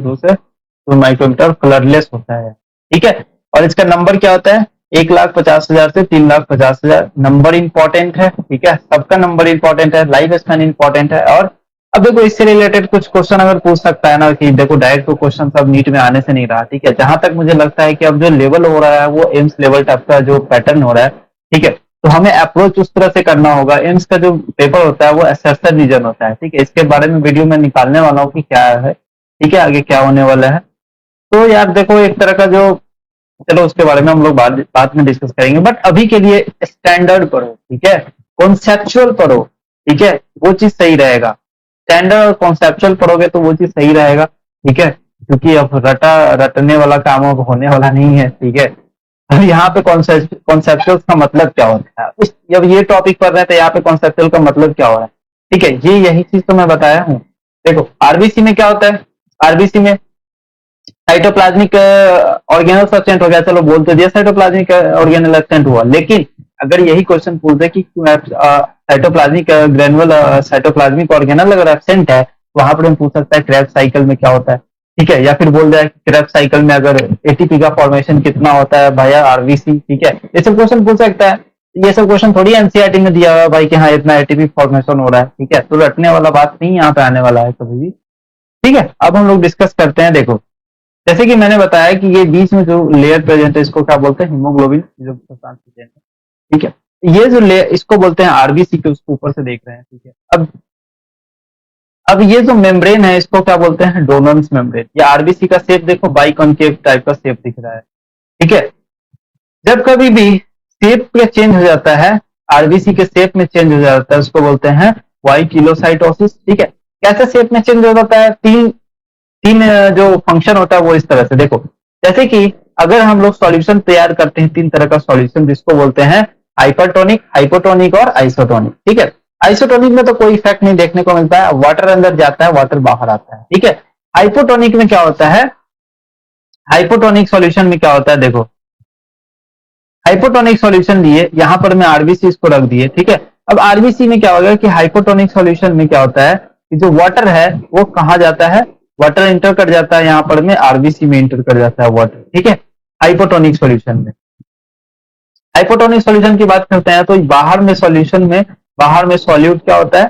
2 माइक्रोमीटर, कलरलेस होता है। ठीक है, और इसका नंबर क्या होता है? 1,50,000 से 3,50,000 नंबर इंपॉर्टेंट है। ठीक है, सबका नंबर इंपॉर्टेंट है, लाइफ स्पैन इंपॉर्टेंट है। और अब देखो इससे रिलेटेड कुछ क्वेश्चन अगर पूछ सकता है ना, कि देखो डायरेक्ट तो क्वेश्चन सब नीट में आने से नहीं रहा। ठीक है, जहां तक मुझे लगता है कि अब जो लेवल हो रहा है वो एम्स लेवल टाइप का जो पैटर्न हो रहा है। ठीक है, तो हमें अप्रोच उस तरह से करना होगा। एम्स का जो पेपर होता है वो एसेसर रीजन होता है। ठीक है, इसके बारे में वीडियो में निकालने वाला हूँ कि क्या है। ठीक है, आगे क्या होने वाला है। तो यार देखो एक तरह का जो, चलो उसके बारे में हम लोग बाद में डिस्कस करेंगे, बट अभी के लिए स्टैंडर्ड पढ़ो। ठीक है, कॉन्सेप्चुअल पढ़ो। ठीक है, वो चीज सही रहेगा। स्टैंडर्ड और कॉन्सेप्चुअल पढ़ोगे तो वो चीज सही रहेगा। ठीक है, क्योंकि अब रटने वाला काम अब होने वाला नहीं है। ठीक है, अब यहाँ पे कॉन्सेप्चुअल का मतलब क्या होता है, जब ये टॉपिक पढ़ रहे हैं तो यहाँ पे कॉन्सेप्चुअल का मतलब क्या हो रहा है। ठीक है, यही चीज तो मैं बताया हूँ। देखो आरबीसी में क्या होता है? आरबीसी में साइटोप्लाज्मिक ऑर्गेनल सब्सटेंट हो गया, चलो बोल तो दिया साइटोप्लाज्मिक ऑर्गेनल एब्सेंट हुआ। लेकिन अगर यही क्वेश्चन पूछ दे कि साइटोप्लाज्मिक ग्रेनुअल साइटोप्लाज्मिक ऑर्गेनल अगर एब्सेंट है, वहां पर हम पूछ सकता है क्रेब्स साइकिल में क्या होता है। ठीक है, या फिर बोल दिया कि क्रेब्स साइकिल में अगर एटीपी का फॉर्मेशन कितना होता है भाई आरबीसी। ठीक है, ये सब क्वेश्चन पूछ सकता है। ये सब क्वेश्चन थोड़ी एनसीईआरटी में दिया हुआ है भाई कि हाँ इतना एटीपी फॉर्मेशन हो रहा है। ठीक है, तो रटने वाला बात नहीं यहाँ पे आने वाला है कभी भी। ठीक है, अब हम लोग डिस्कस करते हैं। देखो जैसे कि मैंने बताया कि ये बीच में जो लेयर प्रेजेंट है इसको क्या बोलते हैं? हीमोग्लोबिन जो प्रेजेंट है। ठीक है, ये जो लेयर इसको बोलते हैं आरबीसी के, उसको ऊपर से देख रहे हैं। ठीक है, अब ये जो मेम्ब्रेन है इसको क्या बोलते हैं? डोनम्स मेम्ब्रेन। ये आरबीसी का शेप देखो बाइकॉनकेव टाइप का शेप दिख रहा है। ठीक है, जब कभी भी शेप पे चेंज हो जाता है, आरबीसी के शेप में चेंज हो जाता है, उसको बोलते हैं वाइकिलोसाइटोसिस। ठीक है, कैसे शेप में चेंज हो जाता है? तीन जो फंक्शन होता है वो इस तरह से देखो। जैसे कि अगर हम लोग सॉल्यूशन तैयार करते हैं, तीन तरह का सॉल्यूशन जिसको बोलते हैं हाइपरटोनिक, हाइपोटोनिक और आइसोटोनिक। ठीक है, आइसोटोनिक में तो कोई इफेक्ट नहीं देखने को मिलता है, वाटर अंदर जाता है, वाटर बाहर आता है। ठीक है, हाइपोटोनिक में क्या होता है? हाइपोटोनिक सॉल्यूशन में क्या होता है? देखो हाइपोटोनिक सॉल्यूशन लिए, यहां पर मैं आरबीसी इसको रख दिए। ठीक है, अब आरबीसी में क्या होगा कि हाइपोटोनिक सॉल्यूशन में क्या होता है कि जो वाटर है वो कहा जाता है, वाटर इंटर कर जाता है यहाँ पर में, आरबीसी में इंटर कर जाता है वाटर। ठीक है, हाइपोटोनिक सॉल्यूशन में। हाइपोटोनिक सॉल्यूशन की बात करते हैं तो बाहर में सॉल्यूट क्या होता है?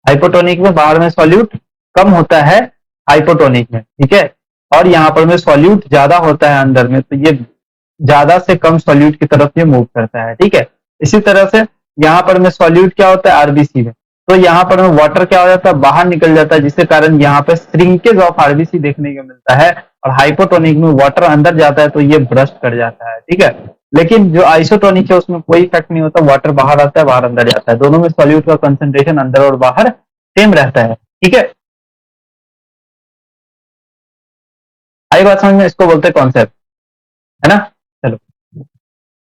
हाइपोटोनिक में बाहर में सॉल्यूट कम होता है हाइपोटोनिक में। ठीक है, और यहाँ पर में सॉल्यूट ज्यादा होता है अंदर में, तो ये ज्यादा से कम सॉल्यूट की तरफ ये मूव करता है। ठीक है, इसी तरह से यहाँ पर में सॉल्यूट क्या होता है आरबीसी में, तो यहाँ पर में वाटर क्या हो जाता है बाहर निकल जाता है, जिसके कारण यहाँ पे श्रिंकेज ऑफ आरबीसी देखने को मिलता है। और हाइपोटोनिक में वाटर अंदर जाता है तो ये ब्रस्ट कर जाता है, ठीक है। लेकिन जो आइसोटोनिक है उसमें कोई इफेक्ट नहीं होता, वाटर बाहर आता है बाहर अंदर जाता है, दोनों में सॉल्यूट का कंसेंट्रेशन अंदर और बाहर सेम रहता है, ठीक है। आई बात समझ में, इसको बोलते हैं कॉन्सेप्ट, है ना। चलो,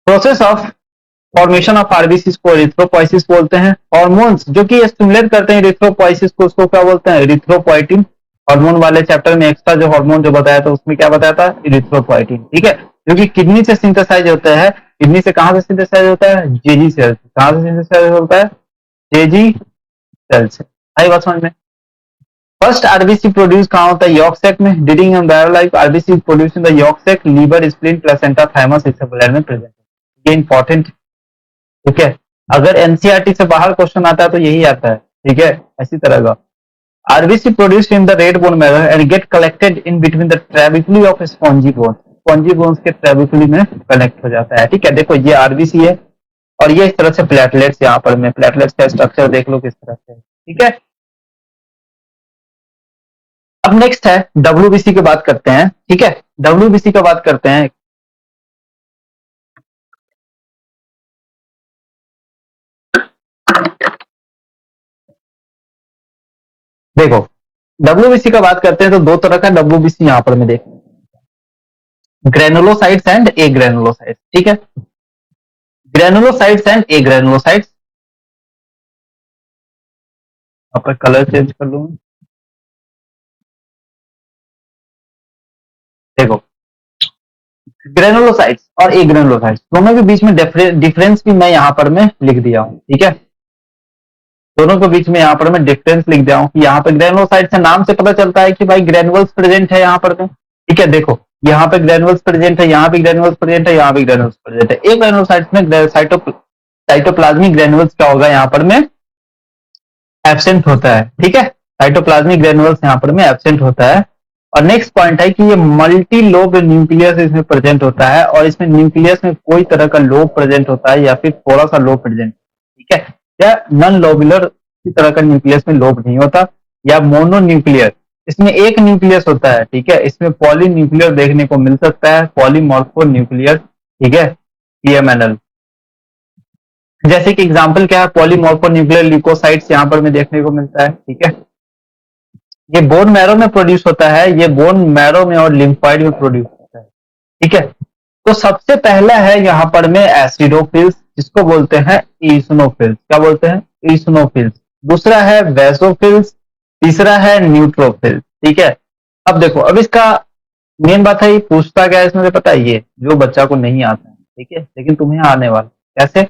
process of formation of RBC को एरिथ्रोपोइसिस बोलते हैं। हॉर्मोन्स जो कि स्टिमुलेट करते हैं एरिथ्रोपोइसिस को, उसको क्या बोलते हैं एरिथ्रोपोइटिन। हार्मोन वाले चैप्टर में एक्स्ट्रा जो हार्मोन जो बताया था उसमें क्या बताया था एरिथ्रोपोइटिन, ठीक है। जो कि किडनी से सिंथेसाइज होता है। किडनी से कहां से सिंथेसाइज होता है जेजी सेल से। कहां से सिंथेसाइज होता है जेजी सेल से। आई बात समझ में। फर्स्ट आरबीसी प्रोड्यूस कहां होता है यॉर्क सैक में। During embryo life RBC produce in the yolk sac, liver, spleen, placenta, thymus इस सब में प्रेजेंट है। ये इंपॉर्टेंट, ठीक है। अगर एनसीईआरटी से बाहर क्वेश्चन आता है तो यही आता है, ठीक है, ऐसी तरह का। RBC produced in the red bone marrow and get collected in between the trabeculae of spongy bone. Spongy bones के ट्रेबिकुली में कनेक्ट हो जाता है, ठीक है। देखो ये आरबीसी है और ये इस तरह से प्लेटलेट्स, यहाँ पर मैं प्लेटलेट्स का स्ट्रक्चर देख लो किस तरह से, ठीक है। अब नेक्स्ट है डब्ल्यूबीसी की बात करते हैं, ठीक है। डब्ल्यूबीसी की बात करते हैं। देखो डब्ल्यूबीसी का बात करते हैं तो दो तरह का डब्ल्यूबीसी यहां पर मैं देख, ग्रेनुलोसाइट्स एंड ए ग्रेनुलोसाइट्स, ठीक है। ग्रेनुलोसाइट्स एंड ए ग्रेनुलोसाइट्स, आपका कलर चेंज कर लूंगा। देखो ग्रेनुलोसाइट्स और ए ग्रेनुलोसाइट्स दोनों के बीच में डिफरेंस भी मैं यहां पर मैं लिख दिया हूं, ठीक है। दोनों के बीच में यहाँ पर मैं डिफरेंस लिख दिया हूँ कि यहाँ पे ग्रेनुलोसाइट से नाम से पता चलता है कि भाई ग्रेनुअल्स प्रेजेंट है यहाँ पर में, ठीक है। देखो यहाँ पे ग्रेनुअल्स प्रेजेंट है, यहाँ पे ग्रेनुअल्स प्रेजेंट है, यहाँ पे ग्रेनुअल्स प्रेजेंट है। एक ग्रेनुलोसाइट में साइटोप्लाज्मिक ग्रेनुअल्स क्या होगा यहाँ पर में एब्सेंट होता है, ठीक है। साइटोप्लाज्मिक ग्रेनुअल्स यहाँ पर में एब्सेंट होता है। और नेक्स्ट पॉइंट है कि ये मल्टी लोब न्यूक्लियस इसमें प्रेजेंट होता है और इसमें न्यूक्लियस में कोई तरह का लोब प्रेजेंट होता है या फिर थोड़ा सा लोब प्रेजेंट, ठीक है। या नॉन लोबुलर किसी तरह का न्यूक्लियस में लोब नहीं होता, या मोनो न्यूक्लियर इसमें एक न्यूक्लियस होता है, ठीक है। इसमें पॉली न्यूक्लियर देखने को मिल सकता है, पॉलीमॉर्फो न्यूक्लियर, ठीक है, पीएमएनएल। जैसे कि एग्जांपल क्या है पॉलीमॉर्फो न्यूक्लियर ल्यूकोसाइट्स यहाँ पर में देखने को मिलता है, ठीक है। ये बोन मैरो में प्रोड्यूस होता है, ये बोन मैरो में और लिम्फॉइड में प्रोड्यूस होता है, ठीक है। तो सबसे पहला है यहाँ पर में एसिडोफिल्स जिसको बोलते हैं ईसनोफिल्स। क्या बोलते हैं ईसनोफिल्स। दूसरा है वेसोफिल्स, तीसरा है न्यूट्रोफिल्स, ठीक है। अब देखो अब इसका मेन बात है ये पूछता क्या है इसमें से पता है, ये जो बच्चा को नहीं आता है, ठीक है, लेकिन तुम्हें आने वाला कैसे,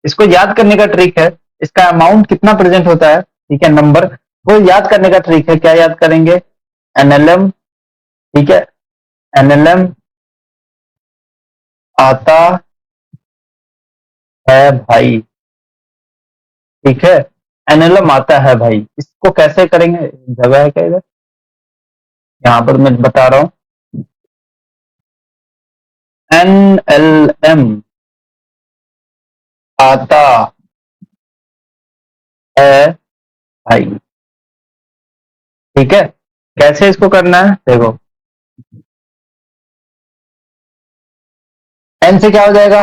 इसको याद करने का ट्रिक है। इसका अमाउंट कितना प्रेजेंट होता है, ठीक है, नंबर वो याद करने का ट्रिक है। क्या याद करेंगे एनएलएम, ठीक है, एनएलएम आता है भाई, ठीक है, एनएलएम आता है भाई। इसको कैसे करेंगे, जगह है क्या इधर, यहां पर मैं बता रहा हूं एनएलएम आता है भाई, ठीक है। कैसे इसको करना है देखो, एन से क्या हो जाएगा,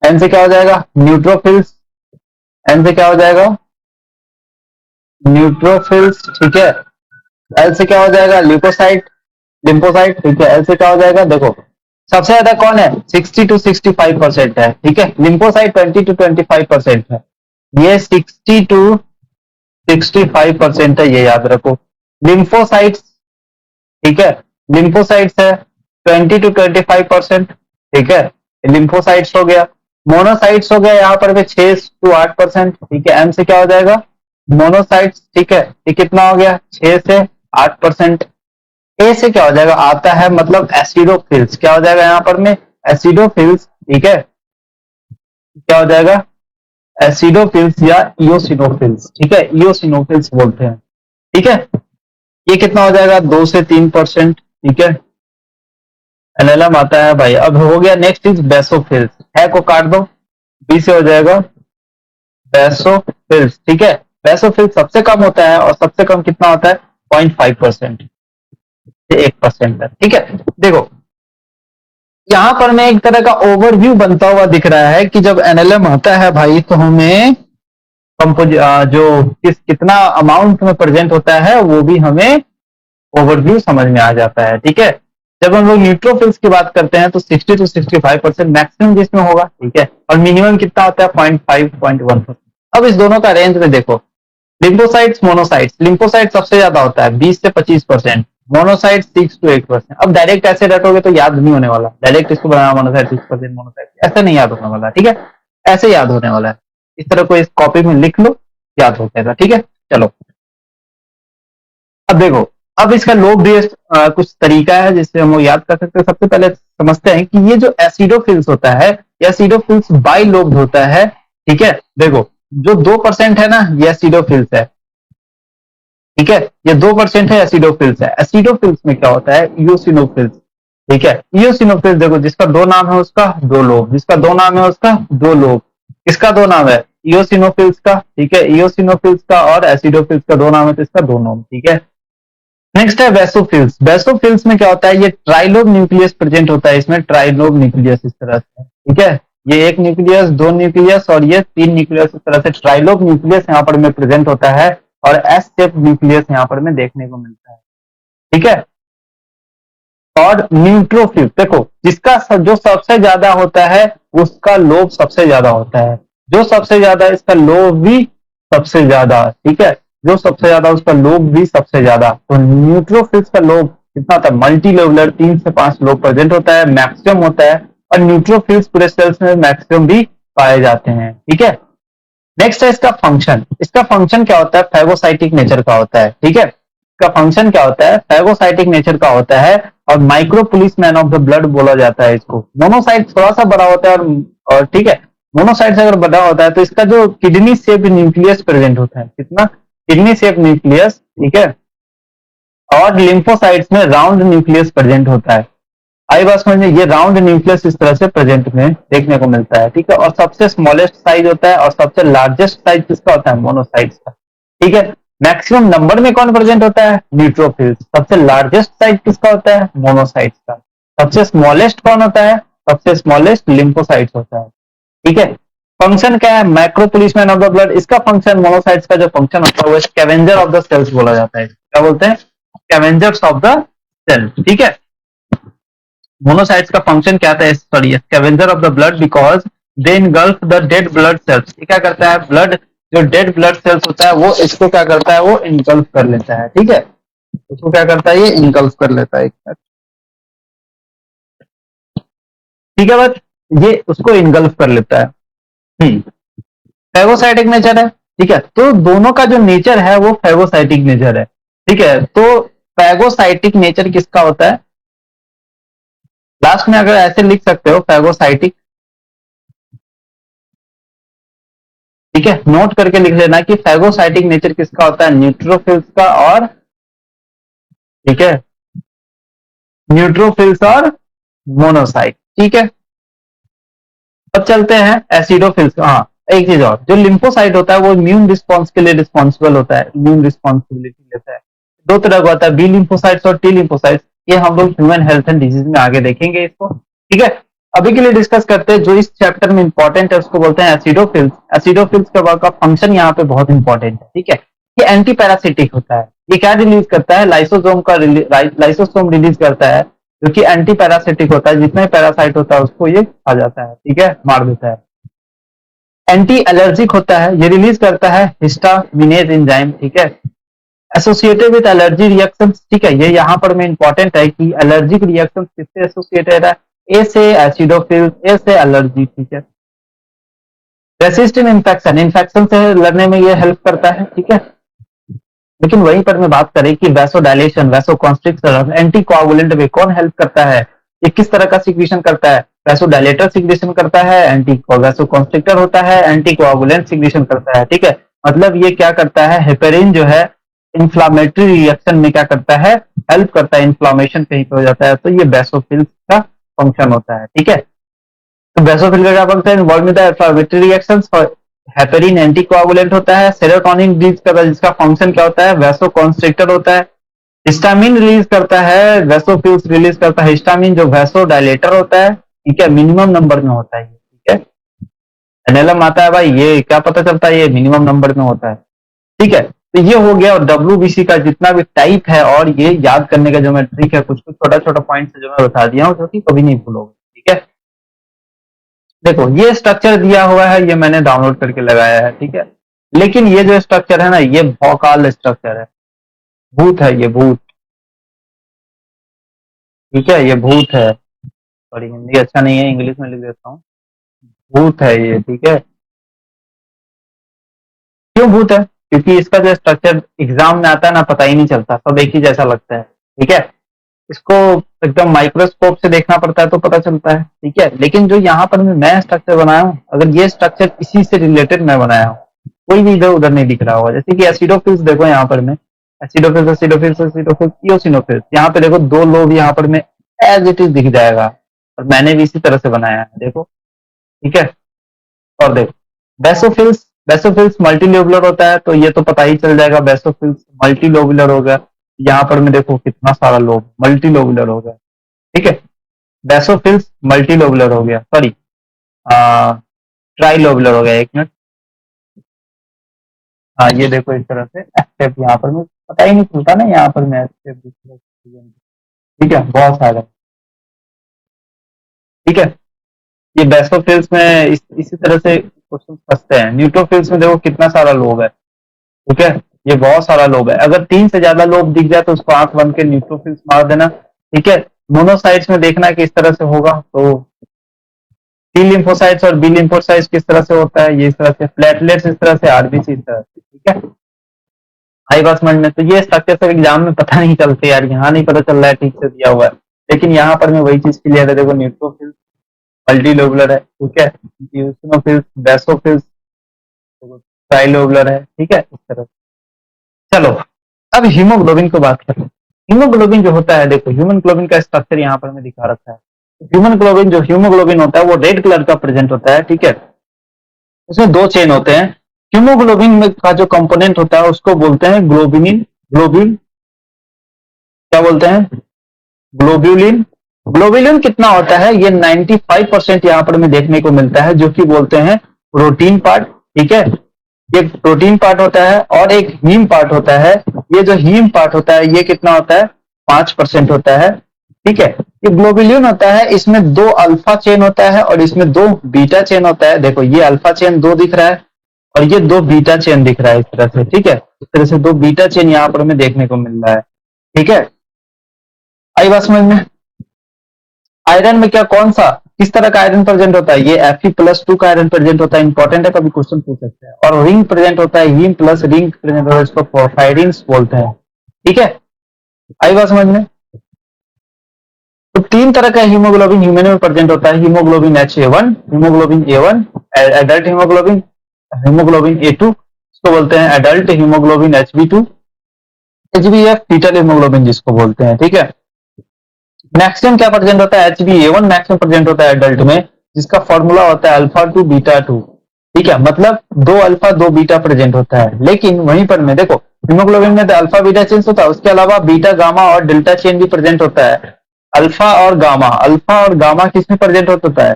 एन से क्या हो जाएगा न्यूट्रोफिल्स, एन से क्या हो जाएगा न्यूट्रोफिल्स, ठीक है। एल से क्या हो जाएगा ल्यूकोसाइट, लिम्फोसाइट, ठीक है। एल से क्या हो जाएगा देखो सबसे ज्यादा कौन है 60 to 65% है, ठीक है। लिम्फोसाइट 20 to 25% है, ये 60 to 65% है, ये याद रखो। लिम्फोसाइट्स, ठीक है, लिम्फोसाइट्स है 20 to 25%, ठीक है, लिम्फोसाइट्स हो गया। मोनोसाइट्स हो गया यहाँ पर भी 6 to 8%, ठीक है। एम से क्या हो जाएगा मोनोसाइट्स, ठीक है, ये कितना हो गया 6 से 8%। ए से क्या हो जाएगा आता है मतलब एसिडोफिल्स, क्या हो जाएगा यहाँ पर में एसिडोफिल्स, ठीक है, क्या हो जाएगा एसिडोफिल्स या इओसिनोफिल्स, ठीक है, इओसिनोफिल्स बोलते हैं, ठीक है। ये कितना हो जाएगा 2 से 3%, ठीक है। एनएलएम आता है भाई। अब हो गया नेक्स्ट इज बेसोफिल्स, है को काट दो, बी से हो जाएगा बेसोफिल्स, ठीक है। बेसोफिल्स सबसे कम होता है और सबसे कम कितना होता है 0.5% से 1% तक, ठीक है। देखो यहाँ पर मैं एक तरह का ओवरव्यू बनता हुआ दिख रहा है कि जब एनएलएम आता है भाई तो हमें जो कितना अमाउंट में प्रेजेंट होता है वो भी हमें ओवरव्यू समझ में आ जाता है, ठीक है। जब हम लोग न्यूट्रोफिल्स की बात करते हैं तो 60 to 65% मैक्सिमम जिसमें होगा, ठीक है, और मिनिमम कितना होता है 0.5 0.1%। अब इस दोनों का रेंज में देखो, लिम्फोसाइट्स मोनोसाइट्स, लिम्फोसाइट सबसे ज्यादा होता है 20 से 25%, मोनोसाइट 6 to 8%। अब डायरेक्ट ऐसे रटोगे तो याद नहीं होने वाला, डायरेक्ट इसको बनाना मोनोसाइट 6%, मोनोसाइट ऐसे नहीं याद होने वाला, ठीक है, ऐसे याद होने वाला है। इस तरह को इस कॉपी में लिख लो, याद हो जाएगा, ठीक है। चलो अब देखो, अब इसका लोब बेस्ड कुछ तरीका है जिससे हम लोग याद कर सकते हैं। सबसे पहले समझते हैं कि ये जो एसिडोफिल्स होता है, ये एसिडोफिल्स बाई लोब्ड होता है, ठीक है। देखो जो 2% है ना ये एसिडोफिल्स है, ठीक है, ये 2% है एसिडोफिल्स है। एसिडोफिल्स में क्या होता है इयोसिनोफिल्स, ठीक है। इयोसिनोफिल्स देखो जिसका दो नाम है उसका दो लोब, जिसका दो नाम है उसका दो लोब। किसका दो नाम है इयोसिनोफिल्स का, ठीक है, इयोसिनोफिल्स का, और एसिडोफिल्स का दो नाम है तो इसका दो नाम, ठीक है। नेक्स्ट है वेसोफिल्स। वेसोफिल्स में क्या होता है, ये ट्राइलोब न्यूक्लियस प्रेजेंट होता है इसमें, ट्राइलोब न्यूक्लियस इस तरह से, ठीक है। ये एक न्यूक्लियस, दो न्यूक्लियस और ये तीन न्यूक्लियस, इस तरह से ट्राइलोब न्यूक्लियस यहाँ पर में प्रेजेंट होता है, और एस शेप न्यूक्लियस यहाँ पर में देखने को मिलता है, ठीक है। और न्यूट्रोफिल देखो जिसका जो सबसे ज्यादा होता है उसका लोब सबसे ज्यादा होता है, जो सबसे ज्यादा इसका लोब भी सबसे ज्यादा, ठीक है, जो सबसे ज्यादा उसका लोब भी सबसे ज्यादा। तो न्यूट्रोफिल्स का लोब कितना होता है मल्टी लेवलर, 3 से 5 लोब प्रेजेंट होता है, मैक्सिमम होता है, और न्यूट्रोफिल्स पूरे सेल्स में मैक्सिमम भी पाए जाते हैं, ठीक है। नेक्स्ट है इसका फंक्शन। इसका फंक्शन क्या होता है फैगोसाइटिक नेचर का होता है, ठीक है। इसका फंक्शन क्या होता है फैगोसाइटिक नेचर का होता है, और micro policeman of the blood बोला जाता है इसको। मोनोसाइट थोड़ा सा बड़ा होता है, और ठीक है, मोनोसाइट से अगर बड़ा होता है तो इसका जो किडनी शेप न्यूक्लियस प्रेजेंट होता है, कितना किडनी शेप न्यूक्लियस, ठीक है, और लिम्फोसाइट्स में राउंड न्यूक्लियस प्रेजेंट होता है। आई बात समझ में, ये राउंड न्यूक्लियस इस तरह से प्रेजेंट में देखने को मिलता है, ठीक है। और सबसे स्मॉलेस्ट साइज होता है और सबसे लार्जेस्ट साइज किसका होता है मोनोसाइट्स का, ठीक है। मैक्सिमम नंबर में कौन प्रेजेंट होता है न्यूट्रोफिल्स। सबसे लार्जेस्ट साइज किसका होता है मोनोसाइट्स का। सबसे स्मॉलेस्ट कौन होता है, सबसे स्मॉलेस्ट लिम्फोसाइट्स होता है, ठीक है। फंक्शन क्या है micro policeman of the blood. इसका फंक्शन मोनोसाइट्स का जो फंक्शन होता है वो स्कैवेंजर ऑफ द सेल्स बोला जाता है। क्या बोलते हैं स्कैवेंजर्स ऑफ द सेल, ठीक है। मोनोसाइट्स का फंक्शन क्या था sorry scavenger of the blood because they engulf the dead blood cells. ये क्या करता है ब्लड जो डेड ब्लड सेल्स होता है वो इसको क्या करता है वो इनगल्फ कर लेता है, ठीक है। उसको क्या करता है ये इनगल्फ कर लेता है, ठीक है। बस ये उसको इनगल्फ कर लेता है। फैगोसाइटिक नेचर है, ठीक है। तो दोनों का जो नेचर है वो फैगोसाइटिक नेचर है, ठीक है। तो फैगोसाइटिक नेचर किसका होता है लास्ट में अगर ऐसे लिख सकते हो फैगोसाइटिक, ठीक है, नोट करके लिख लेना कि फैगोसाइटिक नेचर किसका होता है न्यूट्रोफिल्स का, और ठीक है न्यूट्रोफिल्स और मोनोसाइट, ठीक है। अब चलते हैं एसिडोफिल्स। हाँ एक चीज और, जो लिम्फोसाइट होता है वो इम्यून रिस्पॉन्स के लिए रिस्पॉन्सिबल होता है, इम्यून रिस्पॉन्सिबिलिटी लेता है। दो तरह का होता है बी लिम्फोसाइट्स और टी लिम्फोसाइट्स। ये हम लोग ह्यूमन हेल्थ एंड डिजीज में आगे देखेंगे इसको, ठीक है। अभी के लिए डिस्कस करते हैं जो इस चैप्टर में इंपॉर्टेंट है उसको बोलते हैं एसिडोफिल्स। एसिडोफिल्स का फंक्शन यहाँ पे बहुत इंपॉर्टेंट है, ठीक है। ये एंटी पैरासिटिक होता है। ये क्या रिलीज करता है लाइसोसोम का लाइसोसोम रिलीज करता है जो कि एंटी पैरासिटिक होता है। जितना पैरासाइट होता है उसको ये खा जाता है, ठीक है, मार देता है। एंटी एलर्जिक होता है, ये रिलीज करता है हिस्टामिनेज एंजाइम, ठीक है। एसोसिएटेड विद एलर्जी रिएक्शन, ठीक है। ये यहाँ पर में इंपॉर्टेंट है कि एलर्जिक रिएक्शन किससे एसोसिएटेड है, ए से एसिडोफिल, ए से एलर्जी, ठीक है। रेसिस्टेंट इन्फेक्शन, इन्फेक्शन से लड़ने में ये हेल्प करता है, ठीक है। लेकिन वहीं पर मैं बात करें कि वैसोडाइलेशन वैसोकॉन्स्ट्रिक्शन एंटी कोआगुलेंट में कौन हेल्प करता है, ये किस तरह का सिक्रीशन करता है वैसोडाइलेटर सिक्रीशन करता है, एंटी वैसोकॉन्स्ट्रिक्टर होता है, एंटी कोआगुलेंट सिक्रीशन करता है, ठीक है। मतलब ये क्या करता है हेपेरिन जो है इंफ्लामेटरी रिएक्शन में क्या करता है हेल्प करता है, इन्फ्लामेशन कहीं पे हो जाता है तो ये बेसोफिल्स का फंक्शन होता है, ठीक है। तो बेसोफिल का क्या फंक्शन है involve in the inflammatory reactions heparin anticoagulant होता है, सेरोटोनिन रिलीज करता है जिसका फंक्शन क्या होता है, वैसोकॉन्स्ट्रिक्टर होता है, हिस्टामिन रिलीज करता है, वैसोफिल्स रिलीज करता है, हिस्टामिन जो वैसोडायलेटर होता है, ठीक है, मिनिमम नंबर में होता है, ठीक है। एनएलएम आता है भाई, ये क्या पता चलता है, ये मिनिमम नंबर में होता है, ठीक है। तो ये हो गया, और डब्ल्यूबीसी का जितना भी टाइप है और ये याद करने का जो मैं ट्रिक है, कुछ कुछ छोटा छोटा पॉइंट जो मैं बता दिया हूँ, जो कि कभी नहीं भूलोगे, ठीक है। देखो ये स्ट्रक्चर दिया हुआ है, ये मैंने डाउनलोड करके लगाया है, ठीक है। लेकिन ये जो स्ट्रक्चर है ना, ये भौकाल स्ट्रक्चर है, भूत है ये, भूत, ठीक है, ये भूत है। सॉरी, हिंदी अच्छा नहीं है, इंग्लिश में लिख देता हूँ, भूत है ये, ठीक है। क्यों भूत है? क्योंकि इसका जो स्ट्रक्चर एग्जाम में आता है ना, पता ही नहीं चलता, सब एक ही जैसा लगता है, ठीक है। इसको एकदम माइक्रोस्कोप से देखना पड़ता है तो पता चलता है, ठीक है। लेकिन जो यहाँ पर मैं नया स्ट्रक्चर बनाया हूँ, अगर ये स्ट्रक्चर इसी से रिलेटेड मैं बनाया हूँ, कोई भी इधर उधर नहीं दिख रहा होगा। जैसे कि एसिडोफिल्स देखो यहाँ पर मैं, एसिडोफिल्स एसिडोफिल्स एसिडोफिल्स इओसिनोफिल्स, यहाँ पे देखो दो लोब यहाँ पर में एज इट इज दिख जाएगा, और मैंने भी इसी तरह से बनाया है, देखो, ठीक है। और देखो बेसोफिल्स, बेसोफिल्स मल्टीलोबुलर होता है, तो ये तो पता ही चल जाएगा, बेसोफिल्स मल्टीलोबुलर हो गया। यहाँ पर मैं देखो कितना सारा लोब मल्टीलोबुलर हो गया, ठीक है। बेसोफिल्स मल्टीलोबुलर हो गया, सॉरी ट्राइलोबुलर हो गया, एक मिनट। हाँ ये देखो इस तरह से एक्सेप, यहाँ पर मैं पता ही नहीं चलता ना, यहाँ पर मैं एक्सेप, ठीक है, बहुत सारा, ठीक है। ये बेसोफिल्स में इसी तरह से क्वेश्चन फंसते हैं। न्यूट्रोफिल्स में देखो कितना सारा लोब है, ठीक है, ये बहुत सारा लोब है। अगर तीन से ज्यादा लोब दिख जाए तो उसको आंख बंद के न्यूट्रोफिल्स मार देना, ठीक है। मोनोसाइट्स में देखना कि इस तरह से होगा, तो टी लिम्फोसाइट्स और बी लिम्फोसाइट्स किस तरह से होता है, ये इस तरह से, प्लेटलेट्स इस तरह से, आरबीसी इस तरह से, ठीक है। आई बात समझ में? तो ये स्ट्रक्चर सब एग्जाम में पता नहीं चलते यार, यहाँ नहीं पता चल रहा है, ठीक से दिया हुआ है, लेकिन यहाँ पर मैं वही चीज क्लियर है, देखो न्यूट्रोफिल्स मल्टीलोबुलर है, ठीक है, यूसिनोफिल्स बेसोफिल्स ट्राइलोबुलर है, ठीक है, इस तरह। चलो अब हीमोग्लोबिन को बात करें। हीमोग्लोबिन जो होता है, देखो ह्यूमन ग्लोबिन का स्ट्रक्चर यहाँ पर मैं दिखा रखा है। ह्यूमन ग्लोबिन जो हीमोग्लोबिन होता है वो रेड कलर का प्रेजेंट होता है, ठीक है। उसमें दो चेन होते हैं। हीमोग्लोबिन में का जो कंपोनेंट होता है उसको बोलते हैं ग्लोबिनिन, ग्लोब्यूल, क्या बोलते हैं, ग्लोब्यूलिन। ग्लोब्यूलिन कितना होता है, ये 95% यहाँ पर में देखने को मिलता है, जो कि बोलते हैं प्रोटीन पार्ट, ठीक है। एक प्रोटीन पार्ट होता है और एक हीम पार्ट होता है। ये जो हीम पार्ट होता है ये कितना होता है, 5% होता है, ठीक है। ये ग्लोबुलिन होता है, इसमें दो अल्फा चेन होता है और इसमें दो बीटा चेन होता है। देखो ये अल्फा चेन दो दिख रहा है और ये दो बीटा चेन दिख रहा है, इस तरह से, ठीक है। इस तरह से दो बीटा चेन यहाँ पर हमें देखने को मिल रहा है, ठीक है। आई बात समझ में? आयरन में क्या, कौन सा, किस तरह का आयरन प्रेजेंट होता है, ये Fe+2 का आयरन प्रेजेंट होता है, इंपॉर्टेंट है, कभी क्वेश्चन पूछ सकते हैं। और रिंग प्रेजेंट होता है, हीम प्लस रिंग प्रेजेंट होता है, इसको पोरफायरिन्स बोलते हैं, ठीक है। आई बात समझ में? तो तीन तरह का हीमोग्लोबिन ह्यूमन में प्रेजेंट होता है, haemoglobin HA1, haemoglobin A1 adult haemoglobin, haemoglobin A2 इसको बोलते हैं adult haemoglobin, HB2, HbF foetal haemoglobin जिसको बोलते हैं, ठीक है। मैक्सिमम क्या प्रेजेंट होता है, HbA1 मैक्सिमम प्रेजेंट होता है एडल्ट में, जिसका फॉर्मूला होता है अल्फा 2 बीटा 2, ठीक है। मतलब दो अल्फा दो बीटा प्रेजेंट होता है। लेकिन वहीं पर में देखो हीमोग्लोबिन में तो अल्फा बीटा चेन होता है, उसके अलावा बीटा गामा और डेल्टा चेन भी प्रेजेंट होता है। अल्फा और गामा किस में प्रेजेंट होता है,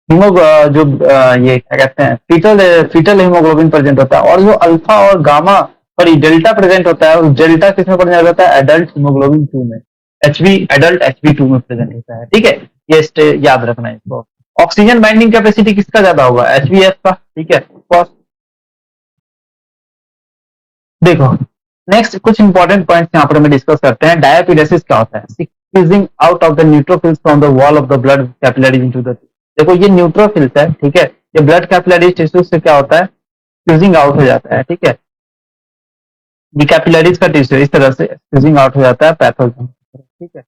जो ये क्या कहते हैं, फीटल हीमोग्लोबिन प्रेजेंट होता है। और जो अल्फा और गामा सॉरी डेल्टा प्रेजेंट होता है, उस डेल्टा किस में प्रेजेंट होता है, एडल्ट हीमोग्लोबिन 2 में, एडल्ट HB2 में प्रेजेंट होता है, ठीक है। ये याद रखना है इसको। ऑक्सीजन बाइंडिंग कैपेसिटी किसका ज्यादा होगा, HbF का, ठीक है। देखो नेक्स्ट कुछ इंपॉर्टेंट पॉइंट्स यहाँ पर हम डिस्कस करते हैं। डायपिडेसिस क्या होता है, squeezing out of the neutrophils from the wall of the blood capillaries into the, देखो ये न्यूट्रोफिल्स है, ठीक है, ये ब्लड कैपिलरीज टिश्यू से क्या होता है, स्क्वीजिंग आउट हो जाता है, ठीक है। ये कैपिलरीज का टिश्यू इस तरह से स्क्वीजिंग आउट हो जाता है, पैथोजन, ठीक है।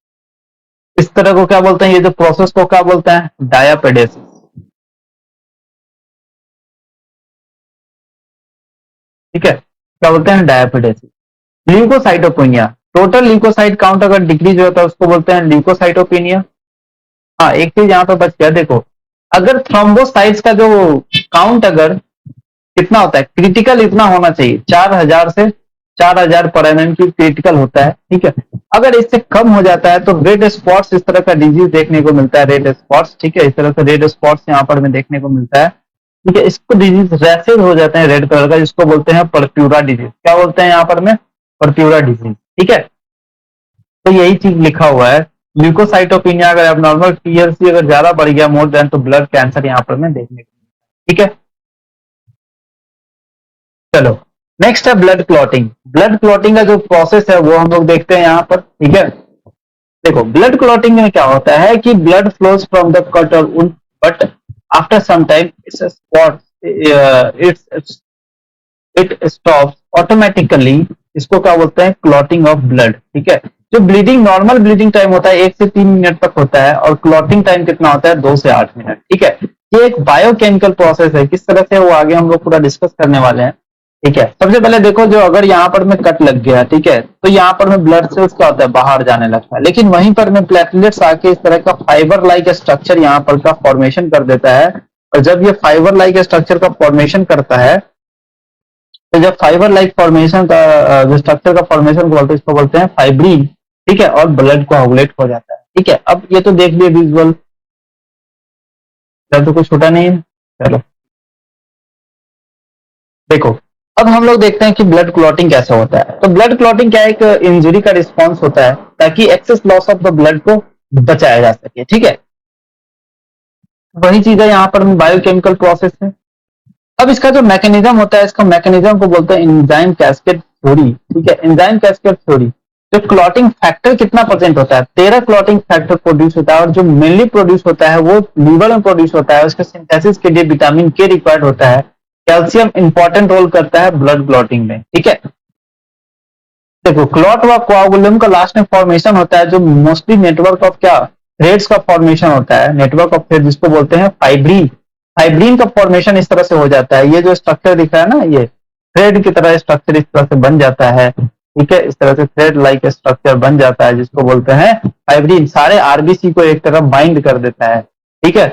इस तरह को क्या बोलते हैं, ये जो प्रोसेस को क्या बोलते हैं, डायपिडेसिस, ठीक है, क्या बोलते हैं, डायपिडेसिस। ल्यूकोसाइटोपेनिया, टोटल ल्यूकोसाइट काउंट अगर डिक्रीज होता है उसको बोलते हैं ल्यूकोसाइटोपेनिया। हाँ एक चीज यहाँ पे बच गया, देखो अगर थ्रोम्बोसाइट्स का जो काउंट अगर कितना होता है क्रिटिकल, इतना होना चाहिए 4000 से 4000 पर एमएम की क्रिटिकल होता है, ठीक है। अगर इससे कम हो जाता है तो रेड स्पॉट्स, इस तरह का डिजीज देखने को मिलता है, रेड स्पॉट्स, ठीक है। इस तरह से रेड स्पॉट्स यहाँ पर में देखने को मिलता है, ठीक है। इसको डिजीज रैशेज हो जाते हैं रेड कलर का, जिसको बोलते हैं परप्यूरा डिजीज। क्या बोलते हैं यहाँ पर में? परप्यूरा डिजीज, ठीक है। तो यही चीज लिखा हुआ है। ल्यूकोसाइटोपिनिया अगर एबनॉर्मल टीएलसी अगर ज्यादा बढ़ गया मोर देन, तो ब्लड कैंसर यहाँ पर में देखने को मिलता है, ठीक है। चलो नेक्स्ट है ब्लड क्लॉटिंग। ब्लड क्लॉटिंग का जो प्रोसेस है वो हम लोग देखते हैं यहाँ पर, ठीक है। देखो ब्लड क्लॉटिंग में क्या होता है कि blood flows from the cut और wound, but after some time it stops automatically. इसको क्या बोलते हैं? क्लॉटिंग ऑफ ब्लड, ठीक है। जो ब्लीडिंग, नॉर्मल ब्लीडिंग टाइम होता है 1 से 3 मिनट तक होता है, और क्लॉटिंग टाइम कितना होता है? 2 से 8 मिनट, ठीक है। ये एक बायोकेमिकल प्रोसेस है, किस तरह से वो आगे हम लोग पूरा डिस्कस करने वाले हैं, ठीक है। सबसे पहले देखो, जो अगर यहाँ पर में कट लग गया, ठीक है, तो यहाँ पर में ब्लड सेल्स क्या होता है? बाहर जाने लगता है। लेकिन वहीं पर में प्लेटलेट्स आके इस तरह का फाइबर लाइक स्ट्रक्चर यहाँ पर का फॉर्मेशन कर देता है, और जब ये फाइबर लाइक स्ट्रक्चर का फॉर्मेशन करता है, तो जब फाइबर लाइक फॉर्मेशन का जो स्ट्रक्चर का फॉर्मेशन बोलते हैं, इसको बोलते हैं फाइब्रिन, ठीक है। और ब्लड कोआगुलेट हो जाता है, ठीक है। अब ये तो देख लिए विजुअल, तो कुछ छोटा नहीं है। चलो देखो, अब हम लोग देखते हैं कि ब्लड क्लॉटिंग कैसे होता है। तो ब्लड क्लॉटिंग क्या है? एक इंजरी का रिस्पॉन्स होता है, ताकि excess loss of the blood को बचाया जा सके, ठीक है। वही चीज है यहाँ पर बायोकेमिकल प्रोसेस है। अब इसका जो मैकेनिज्म होता है, इसका मैकेनिज्म को बोलते हैं एंजाइम कैस्केड थ्योरी, ठीक है। एंजाइम कैस्केड थ्योरी, जो क्लॉटिंग फैक्टर कितना परसेंट होता है? 13 क्लॉटिंग फैक्टर प्रोड्यूस होता है, और जो मेनली प्रोड्यूस होता है वो लीवर में प्रोड्यूस होता है। उसके सिंथेसिस के लिए विटामिन के रिक्वायर्ड होता है। कैल्शियम इंपॉर्टेंट रोल करता है ब्लड क्लॉटिंग में, ठीक है। देखो, क्लॉट व कोआगुलम का लास्ट में फॉर्मेशन होता है, जो मोस्टली नेटवर्क ऑफ क्या थ्रेड्स का फॉर्मेशन होता है, नेटवर्क ऑफ थ्रेड, जिसको बोलते हैं फाइब्रिन। फाइब्रिन का फॉर्मेशन इस तरह से हो जाता है। ये जो स्ट्रक्चर दिख रहा है ना, ये थ्रेड की तरह स्ट्रक्चर इस तरह से बन जाता है, ठीक है। इस तरह से थ्रेड लाइक स्ट्रक्चर बन जाता है, जिसको बोलते हैं फाइब्रिन। सारे आरबीसी को एक तरफ बाइंड कर देता है, ठीक है।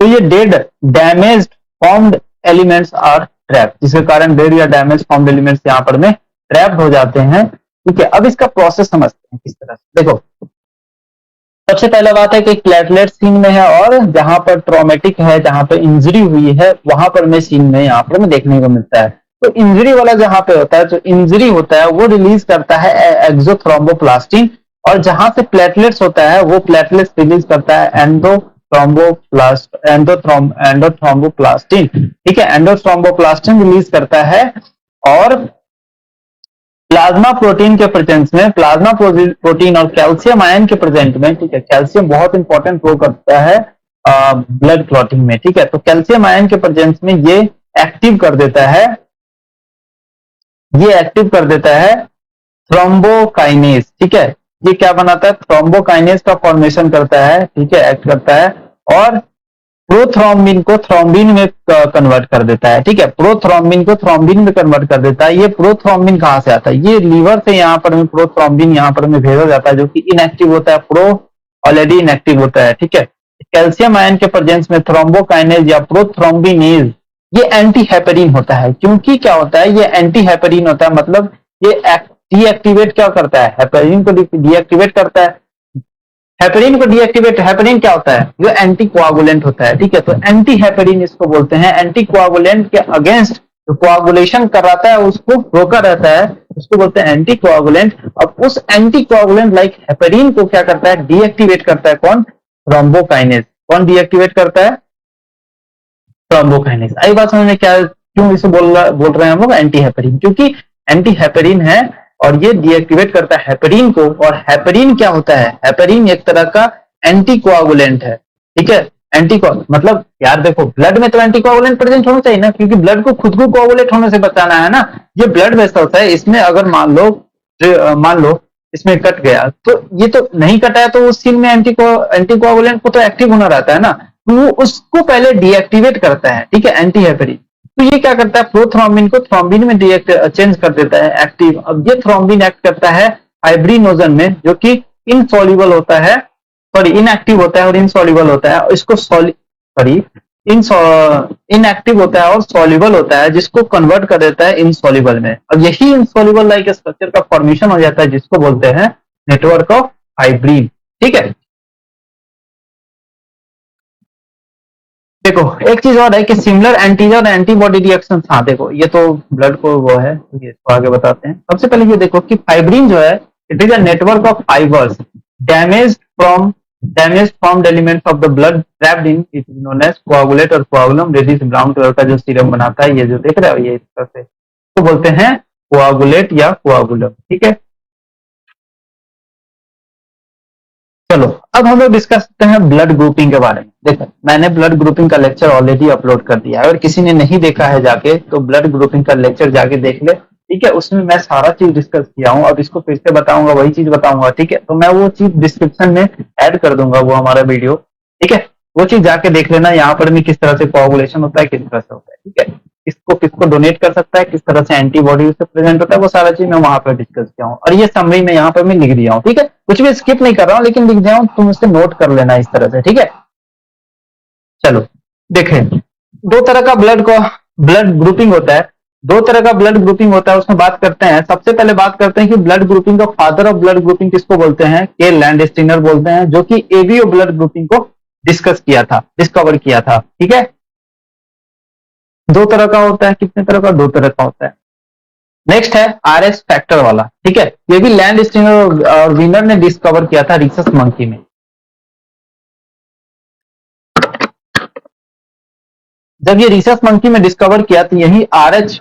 तो ये dead damage formed elements are trap, जिसके कारण डेड या डैमेज फॉर्म्ड एलिमेंट्स यहाँ पर में ट्रैप्ड हो जाते हैं, ठीक है। अब इसका प्रोसेस समझते हैं किस तरह से। देखो, सबसे पहला बात है कि प्लेटलेट सीन में है, और जहां पर ट्रॉमेटिक है, जहां पर इंजरी हुई है, वहां पर में सीन में यहाँ पर में देखने को मिलता है। तो इंजरी वाला जहां पे होता है, जो इंजरी होता है वो रिलीज करता है एक्सोथ्रोम्बोप्लास्टिन, और जहां से प्लेटलेट्स होता है वो प्लेटलेट्स रिलीज करता है एंडोथ्रोम्बोप्लास्टिन, ठीक है। एंडोथ्रोम्बोप्लास्टिन रिलीज करता है, और प्लाज्मा प्रोटीन के प्रेजेंस में, प्लाज्मा प्रोटीन और कैल्शियम आयन के प्रेजेंट में, ठीक है। कैल्शियम बहुत इंपॉर्टेंट रोल करता है ब्लड क्लॉटिंग में, ठीक है। तो कैल्शियम आयन के प्रेजेंस में ये एक्टिव कर देता है, ये एक्टिव कर देता है थ्रोम्बोकाइनेज, ठीक है। ये क्या बनाता है? थ्रोम्बोकाइनेज का फॉर्मेशन करता है, ठीक है, एक्ट करता है, और प्रोथ्रोम्बिन को थ्रोम्बिन में कन्वर्ट कर देता है, ठीक है। प्रोथ्रोम्बिन को थ्रोम्बिन में कन्वर्ट कर देता है। ये प्रोथ्रोम्बिन कहां से आता है? ये लीवर से यहाँ पर में प्रोथ्रोम्बिन यहाँ पर में भेजा जाता है, जो कि इनएक्टिव होता है, प्रो ऑलरेडी इनएक्टिव होता है, ठीक है। कैल्शियम आयन के प्रेजेंस में थ्रोम्बोकाइनेज या प्रोथ्रोम्बिनेज ये एंटी हेपेरिन होता है। क्योंकि क्या होता है? ये एंटी हेपेरिन होता है, मतलब ये डीएक्टिवेट क्या करता है? हेपेरिन को डीएक्टिवेट करता है। हेपेरिन को डीएक्टिवेट, हेपेरिन क्या होता है? जो एंटी कोआगुलेंट होता है, ठीक है। तो एंटी हेपेरिन इसको बोलते हैं। एंटी कोआगुलेंट के अगेंस्ट जो कोआगुलेशन कराता है उसको रोका रहता है, उसको बोलते हैं एंटी कोआगुलेंट। अब उस एंटी कोआगुलेंट लाइक हेपेरिन को क्या करता है? डीएक्टिवेट करता है। कौन? थ्रोम्बोकाइनेज। कौन डीएक्टिवेट करता है? थ्रोम्बोकाइनेज। आई बात समझ में? क्या क्यों इसे बोल रहे हैं हम लोग एंटी हेपेरिन? क्योंकि एंटी हेपेरिन है, और ये डीएक्टिवेट करता है हेपेरिन को। और हेपेरिन क्या होता है? हेपेरिन एक तरह का एंटी कोआगुलेंट है, ठीक है। मतलब यार देखो, ब्लड में तो एंटी कोआगुलेंट प्रेजेंट होना चाहिए ना, क्योंकि ब्लड को खुद को कोआगुलेट होने से बचाना है ना। ये ब्लड वेसल्स है, इसमें अगर मान लो इसमें कट गया, तो ये तो नहीं कटा है, तो उस सीन में एंटी कोआगुलेंट को तो एक्टिव होना रहता है ना, तो वो उसको पहले डीएक्टिवेट करता है, ठीक है, एंटी हेपेरिन। तो ये क्या करता है? प्रोथ्रोम्बिन को थ्रोम्बिन में चेंज कर देता है, एक्टिव। अब ये थ्रोम्बिन एक्ट करता है फाइब्रिनोजन में, जो कि इनसॉल्युबल होता है, सॉरी इनएक्टिव होता है और इनसॉल्युबल होता है। इसको इनएक्टिव होता है और सॉल्युबल होता है, जिसको कन्वर्ट कर देता है इनसॉल्युबल में, और यही इनसॉल्युबल लाइक स्ट्रक्चर का फॉर्मेशन हो जाता है, जिसको बोलते हैं नेटवर्क ऑफ फाइब्रिन। ठीक है, देखो एक चीज और है कि सिमिलर एंटीजन और एंटीबॉडी रिएक्शन। हाँ देखो, ये तो ब्लड को वो है, तो ये इसको आगे बताते हैं। सबसे पहले ये देखो कि फाइब्रिन जो है, it is a network of fibres damage from damage formed elements of the blood trapped in it is known as coagulate और कोआगुलम। रेडिश ब्राउन कलर का जो सीरम बनाता है, ये जो देख रहे हो, ये इस तरह से तो बोलते हैं कोआगुलेट या कोआगुलम। ठीक है, चलो अब हम लोग डिस्कस करते हैं ब्लड ग्रुपिंग के बारे में। देखो मैंने ब्लड ग्रुपिंग का लेक्चर ऑलरेडी अपलोड कर दिया है, अगर किसी ने नहीं देखा है जाके तो ब्लड ग्रुपिंग का लेक्चर जाके देख ले। ठीक है, उसमें मैं सारा चीज डिस्कस किया हूँ, अब इसको फिर से बताऊंगा, वही चीज बताऊंगा। ठीक है, तो मैं वो चीज डिस्क्रिप्शन में ऐड कर दूंगा, वो हमारा वीडियो। ठीक है, वो चीज जाके देख लेना, यहाँ पर भी किस तरह से कोआगुलेशन होता है, किस तरह से होता है। ठीक है, किसको किसको डोनेट कर सकता है, किस तरह से एंटीबॉडी से प्रेजेंट होता है, वो सारा चीज मैं वहां पर डिस्कस किया हूँ, और ये समरी में यहाँ पर मैं लिख दिया हूँ। ठीक है, कुछ भी स्किप नहीं कर रहा हूँ, लेकिन लिख दिया हूँ, तुम इससे नोट कर लेना इस तरह से। ठीक है, चलो देखें, दो तरह का ब्लड ग्रुपिंग होता है। दो तरह का ब्लड ग्रुपिंग होता है, उसमें बात करते हैं। सबसे पहले बात करते हैं कि ब्लड ग्रुपिंग का फादर ऑफ ब्लड ग्रुपिंग किसको बोलते हैं, के लैंडस्टीनर बोलते हैं, जो कि एबीओ ब्लड ग्रुपिंग को डिस्कवर किया था। ठीक है, दो तरह का होता है, कितने तरह का, दो तरह का होता है। नेक्स्ट है आरएस फैक्टर वाला। ठीक है, ये भी लैंडस्टीनर और विनर ने डिस्कवर किया था रिसस मंकी में। जब ये रिसस मंकी में डिस्कवर किया तो यही आरएच,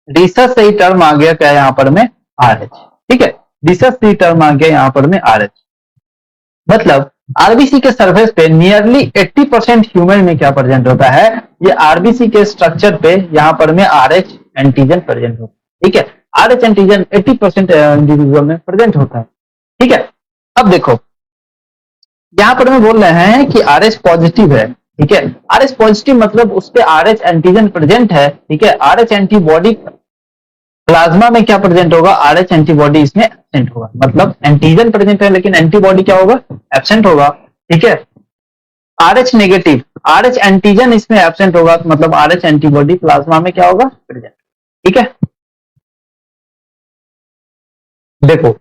रिसस से ही टर्म आ गया क्या यहाँ पर में, आरएच। ठीक है, रिसस से ही टर्म आ गया यहाँ पर में आरएच। मतलब आरबीसी के सरफेस पे नियरली 80% ह्यूमन में क्या प्रेजेंट होता है, ये आरबीसी के स्ट्रक्चर पे यहाँ पर में आरएच एंटीजन प्रेजेंट होता है। ठीक है, आरएच एंटीजन 80% इंडिविजुअल में प्रेजेंट होता है। ठीक है, अब देखो यहाँ पर में बोल रहे हैं कि आरएच पॉजिटिव है। ठीक है, आरएच पॉजिटिव मतलब उस पे आरएच एंटीजन प्रेजेंट है। ठीक है, आरएच एंटीबॉडी प्लाज्मा में क्या प्रेजेंट होगा, आरएच एंटीबॉडी इसमें एब्सेंट होगा। मतलब एंटीजन प्रेजेंट है लेकिन एंटीबॉडी क्या होगा, एब्सेंट होगा। ठीक है, आरएच नेगेटिव, आरएच एंटीजन इसमें एब्सेंट होगा, मतलब आरएच एंटीबॉडी प्लाज्मा में क्या होगा, प्रेजेंट। ठीक है, देखो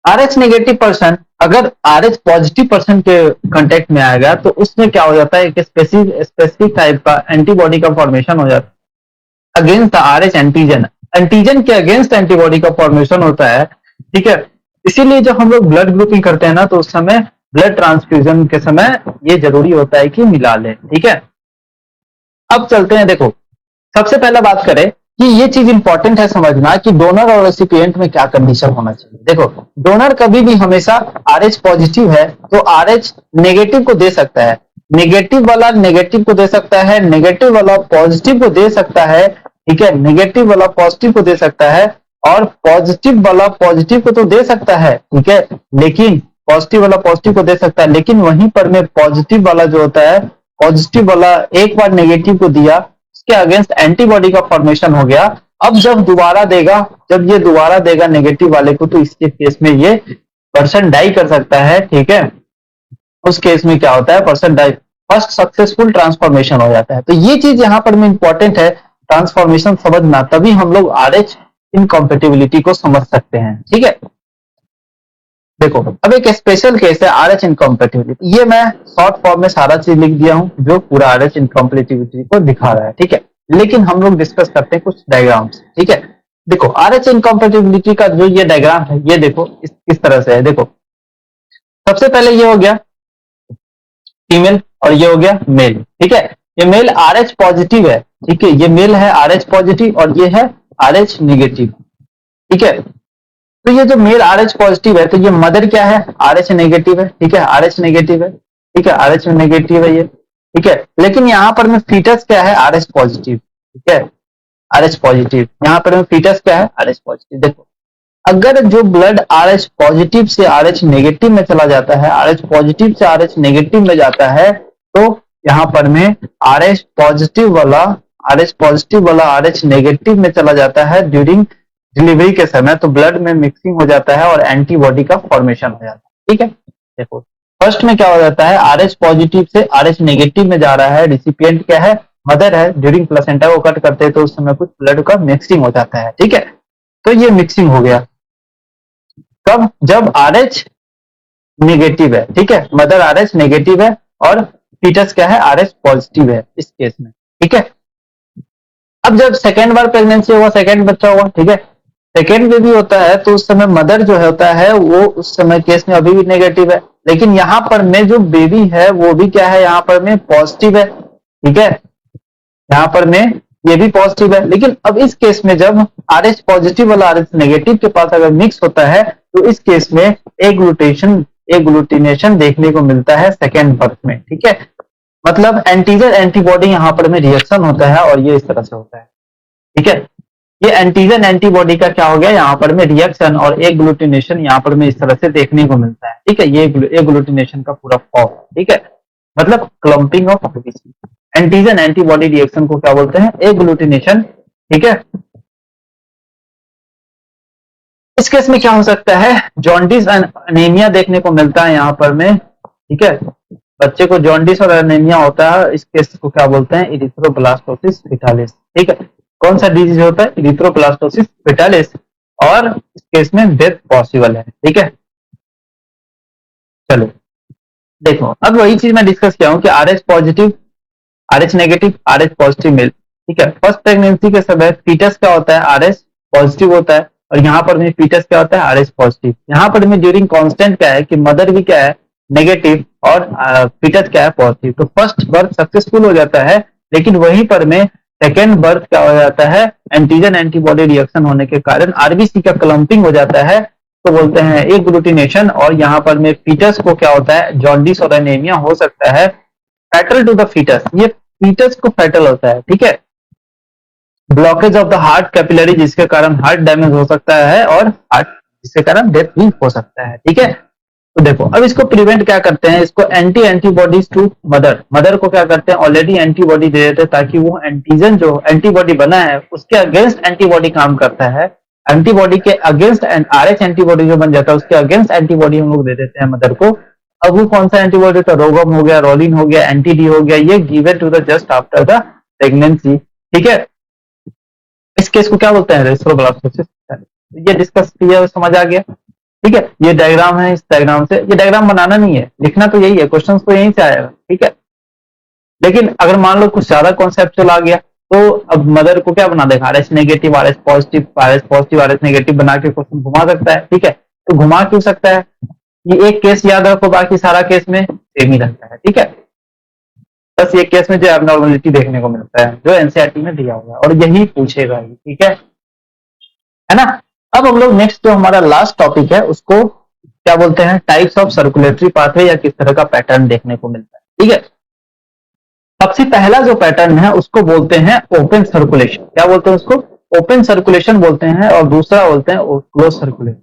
आरएच नेगेटिव पर्सन अगर आरएच पॉजिटिव पर्सन के कांटेक्ट में आएगा तो उसमें क्या हो जाता है, एक स्पेसिफिक टाइप का एंटीबॉडी का फॉर्मेशन हो जाता है against the RH antigen. Antigen के अगेंस्ट एंटीबॉडी का फॉर्मेशन होता है। ठीक है, इसीलिए जब हम लोग ब्लड ग्रुपिंग करते हैं ना, तो उस समय ब्लड ट्रांसफ्यूजन के समय ये जरूरी होता है कि मिला ले। ठीक है, अब चलते हैं, देखो सबसे पहले बात करें कि ये चीज इंपॉर्टेंट है समझना कि डोनर और रेसिपिएंट में क्या कंडीशन होना चाहिए। देखो डोनर कभी भी हमेशा आरएच पॉजिटिव है तो आरएच नेगेटिव को दे सकता है, नेगेटिव वाला नेगेटिव को दे सकता है, नेगेटिव वाला पॉजिटिव को दे सकता है। ठीक है, नेगेटिव वाला पॉजिटिव को दे सकता है, और पॉजिटिव वाला पॉजिटिव को तो दे सकता है। ठीक है, लेकिन पॉजिटिव वाला पॉजिटिव को दे सकता है, लेकिन वहीं पर में पॉजिटिव वाला जो होता है, पॉजिटिव वाला एक बार नेगेटिव को दिया, उसके अगेंस्ट एंटीबॉडी का फॉर्मेशन हो गया। अब जब दोबारा देगा, जब ये दोबारा देगा नेगेटिव वाले को, तो इसके केस में ये पर्सन डाई कर सकता है। ठीक है, उस केस में क्या होता है, person die, first successful transformation हो जाता है। तो ये चीज यहाँ पर में इंपॉर्टेंट है, ट्रांसफॉर्मेशन समझना, तभी हम लोग आरएच इनकॉम्पेटिबिलिटी को समझ सकते हैं। ठीक है, देखो अब एक स्पेशल केस है आरएच इनकॉम्पेटिबिलिटी, ये मैं शॉर्ट फॉर्म में सारा चीज लिख दिया हूं जो पूरा आरएच इनकॉम्पेटिबिलिटी को दिखा रहा है। ठीक है, लेकिन हम लोग डिस्कस करते हैं कुछ डायग्राम्स। ठीक है, देखो आरएच इनकॉम्पेटिबिलिटी का जो ये डायग्राम है, ये देखो किस तरह से है। देखो सबसे पहले ये हो गया फीमेल और ये हो गया मेल। ठीक है, ये मेल आरएच पॉजिटिव है। ठीक है, ये मेल है आरएच पॉजिटिव और ये है आरएच नेगेटिव। ठीक है, तो ये जो मेल आरएच पॉजिटिव है, तो ये मदर क्या है, आरएच नेगेटिव है। ठीक है, आरएच नेगेटिव है। ठीक है, आरएच नेगेटिव है ये। ठीक है, लेकिन यहाँ पर में फीटस क्या है, आरएच पॉजिटिव। ठीक है, आरएच पॉजिटिव, यहाँ पर में फीटस क्या है, आरएच पॉजिटिव। देखो अगर जो ब्लड आरएच पॉजिटिव से आरएच नेगेटिव में चला जाता है, आरएच पॉजिटिव से आरएच नेगेटिव में जाता है, तो यहाँ पर में आरएच पॉजिटिव वाला आरएच नेगेटिव में चला जाता है ड्यूरिंग डिलीवरी के समय, तो ब्लड में मिक्सिंग हो जाता है और एंटीबॉडी का फॉर्मेशन हो जाता है। ठीक है, देखो फर्स्ट में क्या हो जाता है, RH पॉजिटिव से RH नेगेटिव में जा रहा है, रिसिपिएंट क्या है, मदर है, ड्यूरिंग प्लेसेंटा को कट करते हैं तो उस समय कुछ ब्लड का मिक्सिंग हो जाता है, ठीक है। तो ये मिक्सिंग हो गया कब, जब RH नेगेटिव है, ठीक है, मदर RH नेगेटिव है और फीटस क्या है, RH पॉजिटिव है इस केस में, ठीक है। अब जब सेकेंड बार प्रेगनेंसी होगा, सेकेंड बच्चा होगा, ठीक है, सेकेंड बेबी होता है तो उस समय मदर जो होता है वो उस समय केस में अभी भी नेगेटिव है, लेकिन यहाँ पर में जो बेबी है वो भी क्या है, यहाँ पर में पॉजिटिव है, ठीक है, यहाँ पर में ये भी पॉजिटिव है। लेकिन अब इस केस में जब RH पॉजिटिव वाला RH नेगेटिव के पास अगर मिक्स होता है तो इस केस में एग्लूटिनेशन देखने को मिलता है सेकेंड बर्थ में, ठीक है। मतलब एंटीजन एंटीबॉडी यहाँ पर में रिएक्शन होता है और ये इस तरह से होता है, ठीक है। ये एंटीजन एंटीबॉडी का क्या हो गया, यहाँ पर में रिएक्शन और एग्लूटिनेशन यहाँ पर में इस तरह से देखने को मिलता है, ठीक है। ये एग्लूटिनेशन का पूरा फॉर्म, ठीक है, मतलब clumping of antigen antibody reaction को क्या बोलते हैं, एग्लूटिनेशन, ठीक है। इस केस में क्या हो सकता है, जॉन्डिस एंड अनीमिया देखने को मिलता है यहाँ पर में, ठीक है। बच्चे को जॉन्डिस और अनीमिया होता है, इस केस को क्या बोलते हैं, इरिथ्रोब्लास्टोसिस फेटालिस, ठीक है। कौन सा डिजीज होता है, इरिथ्रोब्लास्टोसिस फेटालिस, और इस केस में डेथ पॉसिबल है, ठीक है। चलो देखो, अब वही चीज मैं डिस्कस किया हूँ कि RH positive, RH negative, RH positive male, ठीक है। फर्स्ट प्रेगनेंसी के समय फीटस क्या होता है, RH पॉजिटिव होता है, और यहाँ पर में फीटस क्या होता है, RH पॉजिटिव। यहाँ पर में ड्यूरिंग कांस्टेंट क्या है कि मदर भी क्या है, नेगेटिव, और फीटस क्या है, पॉजिटिव। तो फर्स्ट बर्थ सक्सेसफुल हो जाता है, लेकिन वहीं पर में सेकेंड बर्थ क्या हो जाता है, एंटीजन एंटीबॉडी रिएक्शन होने के कारण RBC का क्लम्पिंग हो जाता है, तो बोलते हैं एग्लूटिनेशन, और यहाँ पर में फीटस को क्या होता है, जॉन्डिस और एनीमिया हो सकता है। फैटल टू द फीटस, ये फीटस को फैटल होता है, ठीक है। Blockage of the heart capillary, जिसके कारण हार्ट डैमेज हो सकता है और हार्ट जिसके कारण डेथ भी हो सकता है, ठीक है। तो देखो, अब इसको प्रिवेंट क्या करते हैं, इसको एंटीबॉडीज टू मदर को क्या करते हैं, ऑलरेडी एंटीबॉडी दे देते हैं, ताकि वो एंटीजन जो एंटीबॉडी बना है उसके अगेंस्ट एंटीबॉडी काम करता है, एंटीबॉडी के अगेंस्ट RH एंटीबॉडी जो बन जाता है उसके अगेंस्ट एंटीबॉडी हम लोग दे देते हैं मदर को। अब वो कौन सा एंटीबॉडी, तो रोगम हो गया, रोलिन हो गया, एंटी-डी हो गया, ये given to the just after the pregnancy, ठीक है। इस केस को क्या बोलते हैं, एरिथ्रोब्लास्टोसिस। ये डिस्कस किया, समझ आ गया, ठीक है। ये डायग्राम है, इस डायग्राम से, ये डायग्राम बनाना नहीं है, लिखना तो यही है, क्वेश्चन तो यहीं से आएगा, ठीक है। लेकिन अगर मान लो कुछ ज्यादा कॉन्सेप्चुअल आ गया तो अब मदर को क्या बना देगा, RH negative, RH positive, RH positive, RH negative बना के क्वेश्चन घुमा सकता है, ठीक है। तो घुमा क्यों सकता है, ये एक केस याद रखो, बाकी सारा केस में सेम ही रहता है, ठीक है। बस ये केस में जो एबनॉर्मलिटी देखने को मिलता है जो एनसीईआरटी में दिया हुआ है, और यही पूछेगा ही, ठीक है ना। अब हम लोग नेक्स्ट जो हमारा लास्ट टॉपिक है उसको क्या बोलते हैं, टाइप्स ऑफ सर्कुलेटरी पाथवे, या किस तरह का पैटर्न देखने को मिलता है, ठीक है। सबसे पहला जो पैटर्न है उसको बोलते हैं ओपन सर्कुलेशन, क्या बोलते हैं उसको, ओपन सर्कुलेशन बोलते हैं, और दूसरा बोलते हैं क्लोज सर्कुलेशन।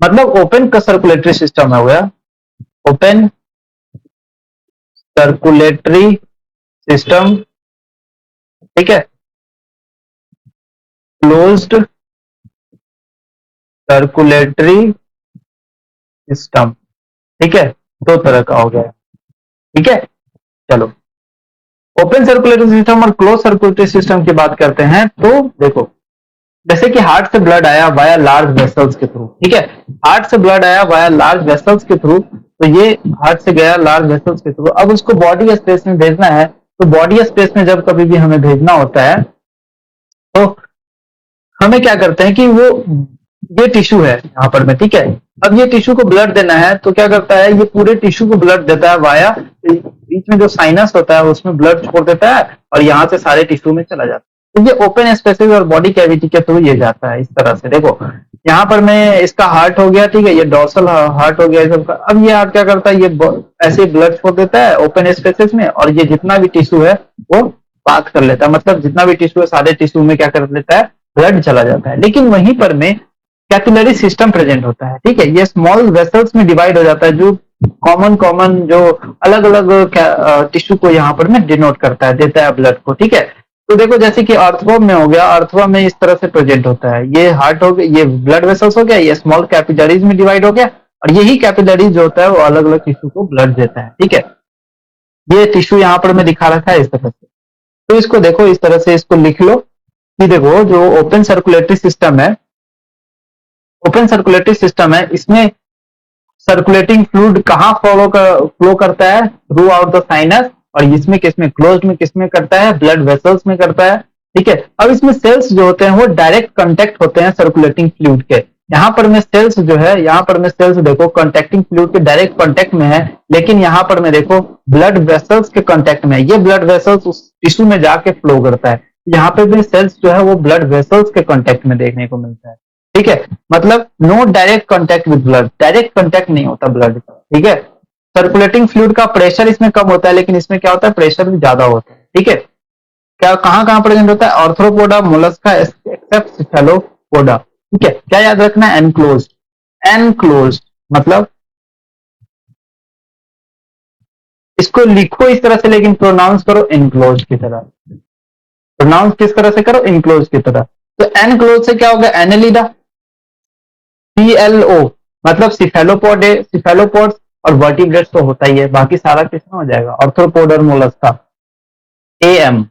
मतलब ओपन का सर्कुलेटरी सिस्टम है, हुआ ओपन सर्कुलेटरी सिस्टम, ठीक है। क्लोज्ड सर्कुलेटरी सिस्टम, ठीक है, दो तरह का हो गया, ठीक है। चलो, ओपन सर्कुलेटरी सिस्टम और क्लोज सर्कुलेटरी सिस्टम की बात करते हैं तो देखो, जैसे कि हार्ट से ब्लड आया वाया लार्ज वेसल्स के थ्रू, ठीक है, हार्ट से ब्लड आया वाया लार्ज वेसल्स के थ्रू, तो ये हार्ट से गया लार्ज वेसल्स के थ्रू, अब उसको बॉडी स्पेस में भेजना है, तो बॉडी स्पेस में जब कभी भी हमें भेजना होता है तो हमें क्या करते हैं कि वो ये टिश्यू है यहाँ पर में, ठीक है। अब ये टिश्यू को ब्लड देना है तो क्या करता है, ये पूरे टिश्यू को ब्लड देता है वाया, बीच में जो साइनस होता है उसमें ब्लड छोड़ देता है और यहाँ से सारे टिश्यू में चला जाता है। तो ये ओपन स्पेसेस और बॉडी कैविटी के थ्रू ये जाता है इस तरह से। देखो यहाँ पर में इसका हार्ट हो गया, ठीक है, ये डॉर्सल हार्ट हो गया ये सबका। अब ये हार्ट क्या करता है, ये ऐसे ब्लड छोड़ देता है ओपन स्पेसेस में, और ये जितना भी टिश्यू है वो पास कर लेता है, मतलब जितना भी टिश्यू है सारे टिश्यू में क्या कर लेता है, ब्लड चला जाता है। लेकिन वहीं पर में कैपिलरी सिस्टम प्रेजेंट होता है, ठीक है, ये स्मॉल वेसल्स में डिवाइड हो जाता है, जो कॉमन जो अलग अलग टिश्यू को यहाँ पर में डिनोट करता है, देता है ब्लड को, ठीक है। तो देखो जैसे कि अर्थवर्म में हो गया, अर्थवर्म में इस तरह से प्रेजेंट होता है, ये हार्ट हो गया, ये ब्लड वेसल्स हो गया, ये स्मॉल कैपिलरीज में डिवाइड हो गया, और यही कैपिलरी जो होता है वो अलग अलग टिश्यू को ब्लड देता है। ठीक है, ये टिश्यू यहाँ पर मैं दिखा रखा है इस तरह से। तो इसको देखो इस तरह से, इसको लिख लो कि देखो जो ओपन सर्कुलेटरी सिस्टम है, ओपन सर्कुलेटरी सिस्टम है, इसमें सर्कुलेटिंग फ्लूइड कहाँ फ्लो करता है, थ्रू आउट द साइनस, और इसमें किसमें, क्लोज्ड में किसमें करता है, ब्लड वेसल्स में करता है। ठीक है, अब इसमें सेल्स जो होते हैं वो डायरेक्ट कांटेक्ट होते हैं सर्कुलेटिंग फ्लूइड के। यहाँ पर में सेल्स जो है, यहाँ पर में सेल्स देखो कंटेक्टिंग फ्लूइड के डायरेक्ट कांटेक्ट में है, लेकिन यहाँ पर में देखो ब्लड वेसल्स के कांटेक्ट में है। ये ब्लड वेसल्स उस टिश्यू में जाके फ्लो करता है। यहाँ पे भी सेल्स जो है वो ब्लड वेसल्स के कांटेक्ट में देखने को मिलता है। ठीक है, मतलब no direct contact with blood, direct contact नहीं होता ब्लड का। ठीक है, सर्कुलेटिंग फ्लूइड का प्रेशर इसमें कम होता है, लेकिन इसमें क्या होता है, प्रेशर भी ज्यादा होता है। ठीक है, क्या कहां कहां प्रेजेंट होता है, आर्थ्रोपोडा, मोलस्का, एक्सेप्ट सिफेलोपोडा। ठीक है, क्या याद रखना है, एनक्लोज्ड। एनक्लोज्ड मतलब इसको लिखो इस तरह से, लेकिन प्रोनाउंस करो इनक्लोज की तरह। प्रोनाउंस किस तरह से करो, इनक्लोज की तरह। तो एनक्लोज से क्या होगा, एनेलिडा, PLO मतलब सिफेलोपोड है, सिफेलोपोड्स और वर्टिब्रेट्स तो होता ही है, बाकी सारा किसमें हो जाएगा, आर्थ्रोपोडा और मोलस्का। AM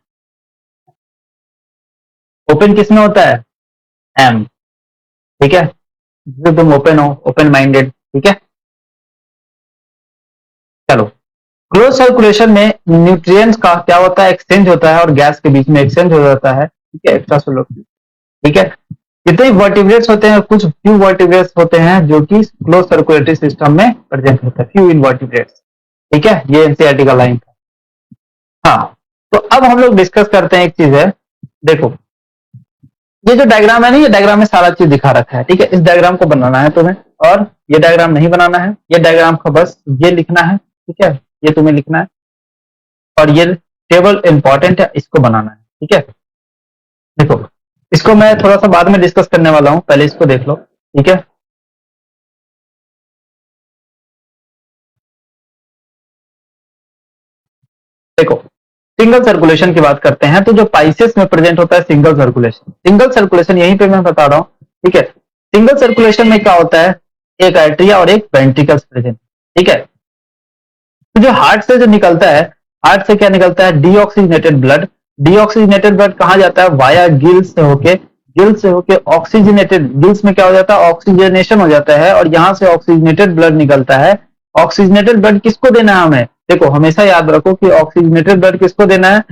ओपन किसमें होता है, M। ठीक है, जो तुम ओपन हो, ओपन माइंडेड। ठीक है, चलो, क्लोज सर्कुलेशन में न्यूट्रिएंट्स का क्या होता है, एक्सचेंज होता है, और गैस के बीच में एक्सचेंज हो जाता है। ठीक है, एक्स्ट्रा सोलर। ठीक है, कितने वर्टिब्रेट्स होते हैं, कुछ फ्यू वर्टिब्रेट्स होते हैं जो कि क्लोज सर्कुलेटरी सिस्टम में प्रेजेंट होता है, फ्यू इनवर्टिब्रेट्स। ठीक है, ये एनसीईआरटी का लाइन था। हाँ, तो अब हम लोग डिस्कस करते हैं, एक चीज है, देखो ये जो डायग्राम है ना, ये डायग्राम में सारा चीज दिखा रखा है। ठीक है, इस डायग्राम को बनाना है तुम्हें, और ये डायग्राम नहीं बनाना है, ये डायग्राम का बस ये लिखना है। ठीक है, ये तुम्हें लिखना है, और ये टेबल इंपॉर्टेंट है, इसको बनाना है। ठीक है, देखो इसको मैं थोड़ा सा बाद में डिस्कस करने वाला हूं, पहले इसको देख लो। ठीक है, देखो सिंगल सर्कुलेशन की बात करते हैं, तो जो पाइसेस में प्रेजेंट होता है सिंगल सर्कुलेशन, सिंगल सर्कुलेशन यहीं पे मैं बता रहा हूं। ठीक है, सिंगल सर्कुलेशन में क्या होता है, एक आर्टरिया और एक वेंट्रिकल्स प्रेजेंट। ठीक है, तो जो हार्ट से जो निकलता है, हार्ट से क्या निकलता है, डीऑक्सीजनेटेड ब्लड। डीऑक्सीजनेटेड ब्लड कहाँ जाता है, वाया गिल्स से होके, गिल्स से होके ऑक्सीजनेटेड, गिल्स में क्या हो जाता है, ऑक्सीजनेशन हो जाता है, और यहां से ऑक्सीजनेटेड ब्लड निकलता है। ऑक्सीजनेटेड ब्लड किसको देना है हमें, देखो हमेशा याद रखो कि ऑक्सीजनेटेड ब्लड किसको देना है,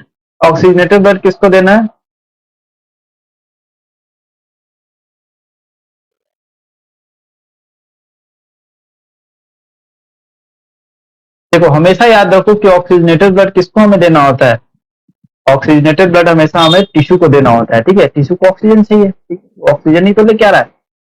ऑक्सीजनेटेड ब्लड किसको देना है, देखो हमेशा याद रखो कि ऑक्सीजनेटेड ब्लड किसको हमें देना होता है, ऑक्सीजनेटेड ब्लड हमेशा हमें टिश्यू को देना होता है। ठीक है, टिश्यू को ऑक्सीजन चाहिए, ऑक्सीजन ही तो लेके आ रहा है।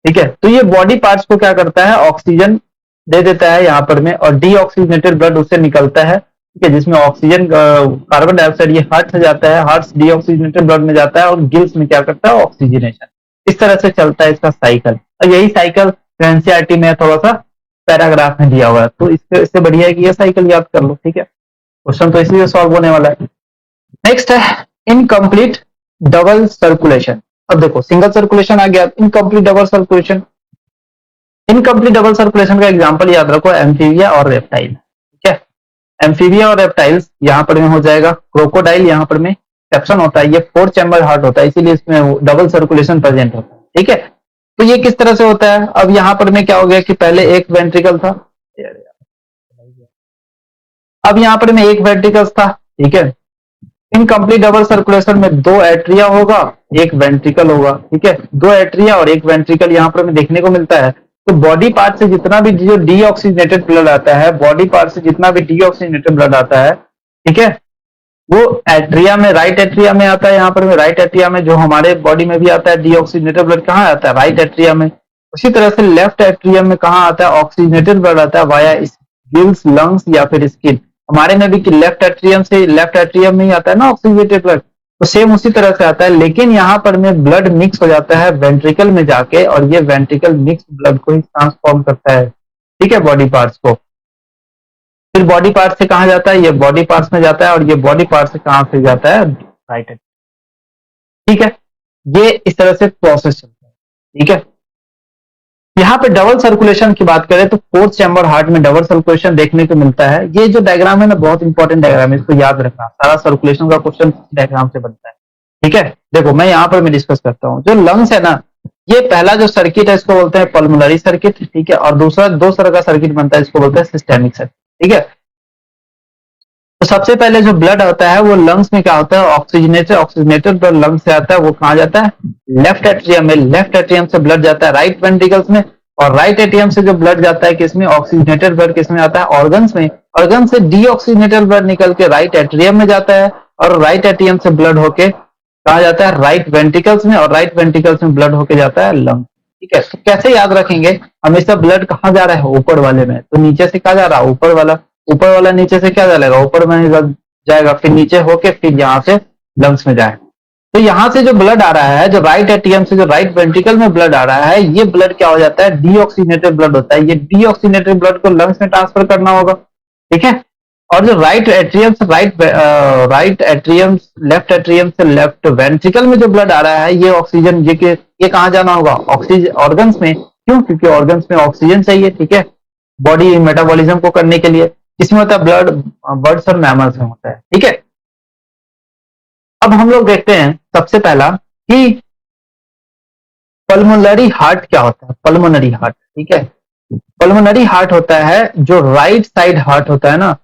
ठीक है, तो ये बॉडी पार्ट्स को क्या करता है, ऑक्सीजन दे देता है यहाँ पर में, और डीऑक्सीजनेटेड ब्लड उससे निकलता है। ठीक है, जिसमें ऑक्सीजन, कार्बन डाइऑक्साइड ये हार्ट से जाता है, हार्ट डीऑक्सीजनेटेड ब्लड में जाता है, और गिल्स में क्या करता है, ऑक्सीजनेशन। इस तरह से चलता है इसका साइकिल, और यही साइकिल एनसीईआरटी में थोड़ा सा पैराग्राफ में दिया हुआ है, तो इससे बढ़िया है कि ये साइकिल याद कर लो। ठीक है, क्वेश्चन तो इसीलिए सॉल्व होने वाला है। नेक्स्ट है इनकम्प्लीट डबल सर्कुलेशन। अब देखो सिंगल सर्कुलेशन आ गया, incomplete double circulation. Incomplete double circulation का एग्जांपल याद रखो, एम्फीबिया और रेप्टाइल। ठीक है, एम्फीबिया और रेप्टाइल्स यहाँ पर में हो जाएगा, क्रोकोडाइल यहाँ पर में एक्सेप्शन होता है, ये 4 चैम्बर हार्ट होता है, इसीलिए इसमें डबल सर्कुलेशन प्रेजेंट होता है। ठीक है, तो ये किस तरह से होता है, अब यहाँ पर में क्या हो गया कि पहले एक वेंट्रिकल था, अब यहाँ पर में एक वेंट्रिकल था। ठीक है, इनकम्प्लीट डबल सर्कुलेशन में 2 एट्रिया होगा, एक वेंट्रिकल होगा। ठीक है, 2 एट्रिया और एक वेंट्रिकल यहाँ पर हमें देखने को मिलता है। तो बॉडी पार्ट से जितना भी जो डीऑक्सीजनेटेड ब्लड आता है, बॉडी पार्ट से जितना भी डीऑक्सीजनेटेड ब्लड आता है, ठीक है, वो एट्रिया में, राइट एट्रिया में आता है। यहाँ पर राइट एट्रिया में, जो हमारे बॉडी में भी आता है डीऑक्सीजनेटेड ब्लड, कहाँ आता है, राइट एट्रिया में। उसी तरह से लेफ्ट एट्रियम में कहाँ आता है, ऑक्सीजनेटेड ब्लड आता है वाया गिल्स, लंग्स या फिर स्किन। हमारे में भी लेफ्ट एट्रियम से, लेफ्ट एट्रियम में ही आता है ना ऑक्सीजनेटेड ब्लड, तो सेम उसी तरह से आता है, लेकिन यहाँ पर में ब्लड मिक्स हो जाता है वेंट्रिकल में जाके, और ये वेंट्रिकल मिक्स ब्लड को ही ट्रांसफॉर्म करता है। ठीक है, बॉडी पार्ट्स को। फिर बॉडी पार्ट से कहाँ जाता है, ये बॉडी पार्ट्स में जाता है, और ये बॉडी पार्ट से कहाँ से जाता है, राइट। ठीक है, ये इस तरह से प्रोसेस चलता है। ठीक है, यहाँ पे डबल सर्कुलेशन की बात करें तो फोर्थ चैम्बर हार्ट में डबल सर्कुलेशन देखने को मिलता है। ये जो डायग्राम है ना बहुत इंपॉर्टेंट डायग्राम है, इसको याद रखना, सारा सर्कुलेशन का क्वेश्चन डायग्राम से बनता है। ठीक है, देखो मैं यहाँ पर मैं डिस्कस करता हूँ। जो लंग्स है ना, ये पहला जो सर्किट है इसको बोलते हैं पल्मोनरी सर्किट, ठीक है, और दूसरा दो तरह का सर्किट बनता है, इसको बोलते हैं सिस्टेमिक सर्किट। ठीक है, तो सबसे पहले जो ब्लड होता है वो लंग्स में क्या होता है, ऑक्सीजनेटेड, ऑक्सीजनेटेड ब्लड लंग्स से आता है, वो कहाँ जाता है, लेफ्ट एट्रियम में, लेफ्ट एट्रियम से ब्लड जाता है राइट वेंट्रिकल्स में, और राइट एट्रियम से जो ब्लड जाता है किसमें, ऑक्सीजनेटेड ब्लड किसमें आता है, ऑर्गन्स में, ऑर्गन से डीऑक्सीजनेटेड ब्लड निकल के राइट एट्रियम में जाता है, और राइट एट्रियम से ब्लड होके कहा जाता है राइट वेंट्रिकल्स में, और राइट वेंट्रिकल्स में ब्लड होके जाता है लंग। ठीक है, तो कैसे याद रखेंगे, हमेशा ब्लड कहाँ जा रहा है, ऊपर वाले में, तो नीचे से कहा जा रहा है ऊपर वाला, ऊपर वाला नीचे से क्या जाएगा, ऊपर में जाएगा, फिर नीचे होके फिर यहाँ से लंग्स में जाएगा। तो यहाँ से जो ब्लड आ रहा है, जो राइट एट्रियम से जो राइट वेंट्रिकल में ब्लड आ रहा है, ये ब्लड क्या हो जाता है, डीऑक्सीजनेटेड ब्लड होता है। ये डीऑक्सीजनेटेड ब्लड को लंग्स में ट्रांसफर करना होगा। ठीक है, और जो राइट एट्रियम से राइट एट्रियम, लेफ्ट एट्रियम से लेफ्ट वेंट्रिकल में जो ब्लड आ रहा है, ये ऑक्सीजन, ये कहाँ जाना होगा, ऑक्सीजन ऑर्गन्स में। क्यों, क्योंकि ऑर्गन्स में ऑक्सीजन चाहिए। ठीक है, बॉडी मेटाबॉलिज्म को करने के लिए। किसमें होता है ब्लड, बर्ड्स और मैमल्स में होता है। ठीक है, अब हम लोग देखते हैं सबसे पहला कि पल्मोनरी हार्ट क्या होता है। पल्मोनरी हार्ट, ठीक है, पल्मोनरी हार्ट होता है जो राइट साइड हार्ट होता है ना,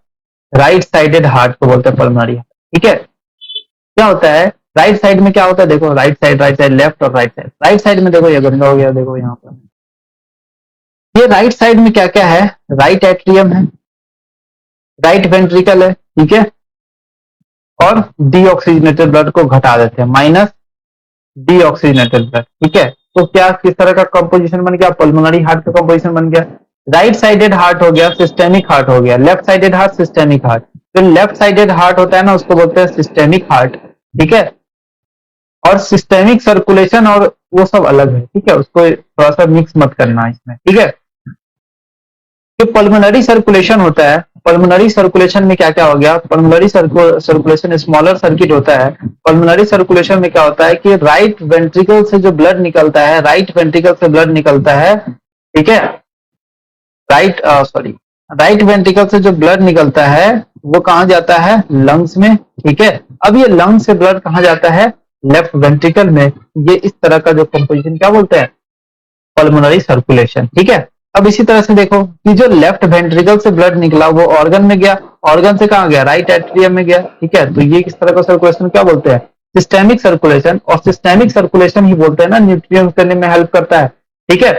राइट साइडेड हार्ट को बोलते हैं पल्मोनरी हार्ट। ठीक है, क्या होता है, राइट साइड में क्या होता है, देखो राइट साइड, लेफ्ट और राइट साइड। राइट साइड में देखो ये गंदा हो गया, देखो यहाँ पर ये राइट साइड में क्या क्या है, राइट एट्रियम है, राइट वेंट्रिकल है। ठीक है, और डीऑक्सीजनेटेड ब्लड को घटा देते हैं, माइनस डीऑक्सीजनेटेड ब्लड। ठीक है, तो क्या किस तरह का कंपोजिशन बन गया, पल्मोनरी हार्ट का कंपोजिशन बन गया। राइट साइडेड हार्ट हो गया, सिस्टेमिक हार्ट हो गया, left sided heart, systemic heart. जो लेफ्ट साइडेड हार्ट होता है ना, उसको बोलते हैं सिस्टेमिक हार्ट। ठीक है, और सिस्टेमिक सर्कुलेशन और वो सब अलग है। ठीक है, उसको थोड़ा सा मिक्स मत करना इसमें। ठीक है, जो पल्मोनरी सर्कुलेशन होता है, पल्मोनरी सर्कुलेशन में क्या क्या हो गया, पल्मोनरी सर्कुलेशन स्मॉलर सर्किट होता है। पल्मोनरी सर्कुलेशन में क्या होता है कि राइट वेंट्रिकल से जो ब्लड निकलता है, राइट वेंट्रिकल से ब्लड निकलता है। ठीक है, राइट वेंट्रिकल से जो ब्लड निकलता है वो कहाँ जाता है, लंग्स में। ठीक है, अब ये लंग्स से ब्लड कहाँ जाता है, लेफ्ट वेंट्रिकल में। ये इस तरह का जो कंपोजिशन क्या बोलते हैं, पल्मोनरी सर्कुलेशन। ठीक है, अब इसी तरह से देखो कि जो लेफ्ट वेंट्रिकल से ब्लड निकला वो ऑर्गन में गया, ऑर्गन से कहाँ गया, राइट एट्रियम में गया। ठीक है, तो ये किस तरह का सर्कुलेशन क्या बोलते हैं, सिस्टेमिक सर्कुलेशन। और सिस्टेमिक सर्कुलेशन ही बोलते हैं ना न्यूट्रिएंट्स करने में हेल्प करता है। ठीक है,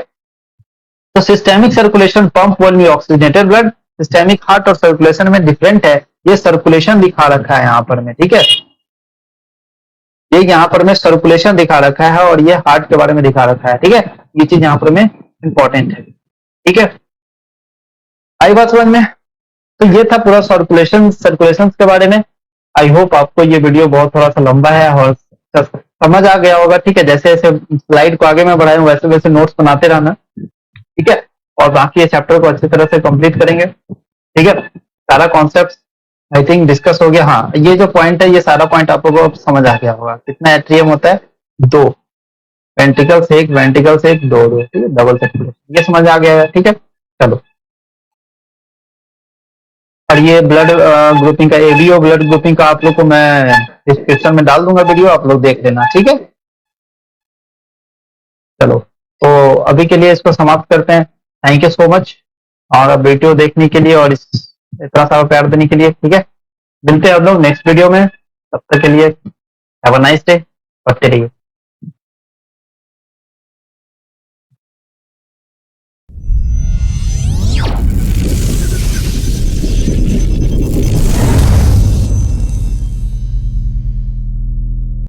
तो systemic circulation pump only oxygenated blood, systemic heart और सर्कुलेशन में डिफरेंट है। ये सर्कुलेशन दिखा रखा है यहाँ पर में। ठीक है, ये यहाँ पर में सर्कुलेशन दिखा रखा है और ये हार्ट के बारे में दिखा रखा है। ठीक है, ये चीज यहाँ पर में इंपॉर्टेंट है। ठीक है, आई बात समझ में। तो ये था पूरा सर्कुलेशन के बारे में। आई होप आपको ये वीडियो बहुत थोड़ा सा लंबा है और समझ आ गया होगा। ठीक है, जैसे जैसे स्लाइड को आगे मैं बढ़ाऊं वैसे वैसे नोट्स बनाते रहना। ठीक है, और बाकी ये चैप्टर को अच्छी तरह से कंप्लीट करेंगे। ठीक है, सारा कॉन्सेप्ट आई थिंक डिस्कस हो गया। हाँ, ये जो पॉइंट है ये सारा पॉइंट आप लोगों को समझ आ गया होगा। कितना एट्रियम होता है, दो, वेंट्रिकल से एक, वेंट्रिकल से एक, दो दो। ठीक है, डबल सर्कुलेशन, ये समझ आ गया है। ठीक है, चलो, और ये ब्लड ग्रुपिंग का, एबीओ ब्लड ग्रुपिंग का आप लोग को मैं डिस्क्रिप्शन में डाल दूंगा वीडियो, आप लोग देख लेना। ठीक है, चलो, तो अभी के लिए इसको समाप्त करते हैं। थैंक यू सो मच और वीडियो देखने के लिए और इतना सारा प्यार देने के लिए। ठीक है, मिलते हैं हम लोग नेक्स्ट वीडियो में, तब तक के लिए हैव अ नाइस डे, पढ़ते रहिए।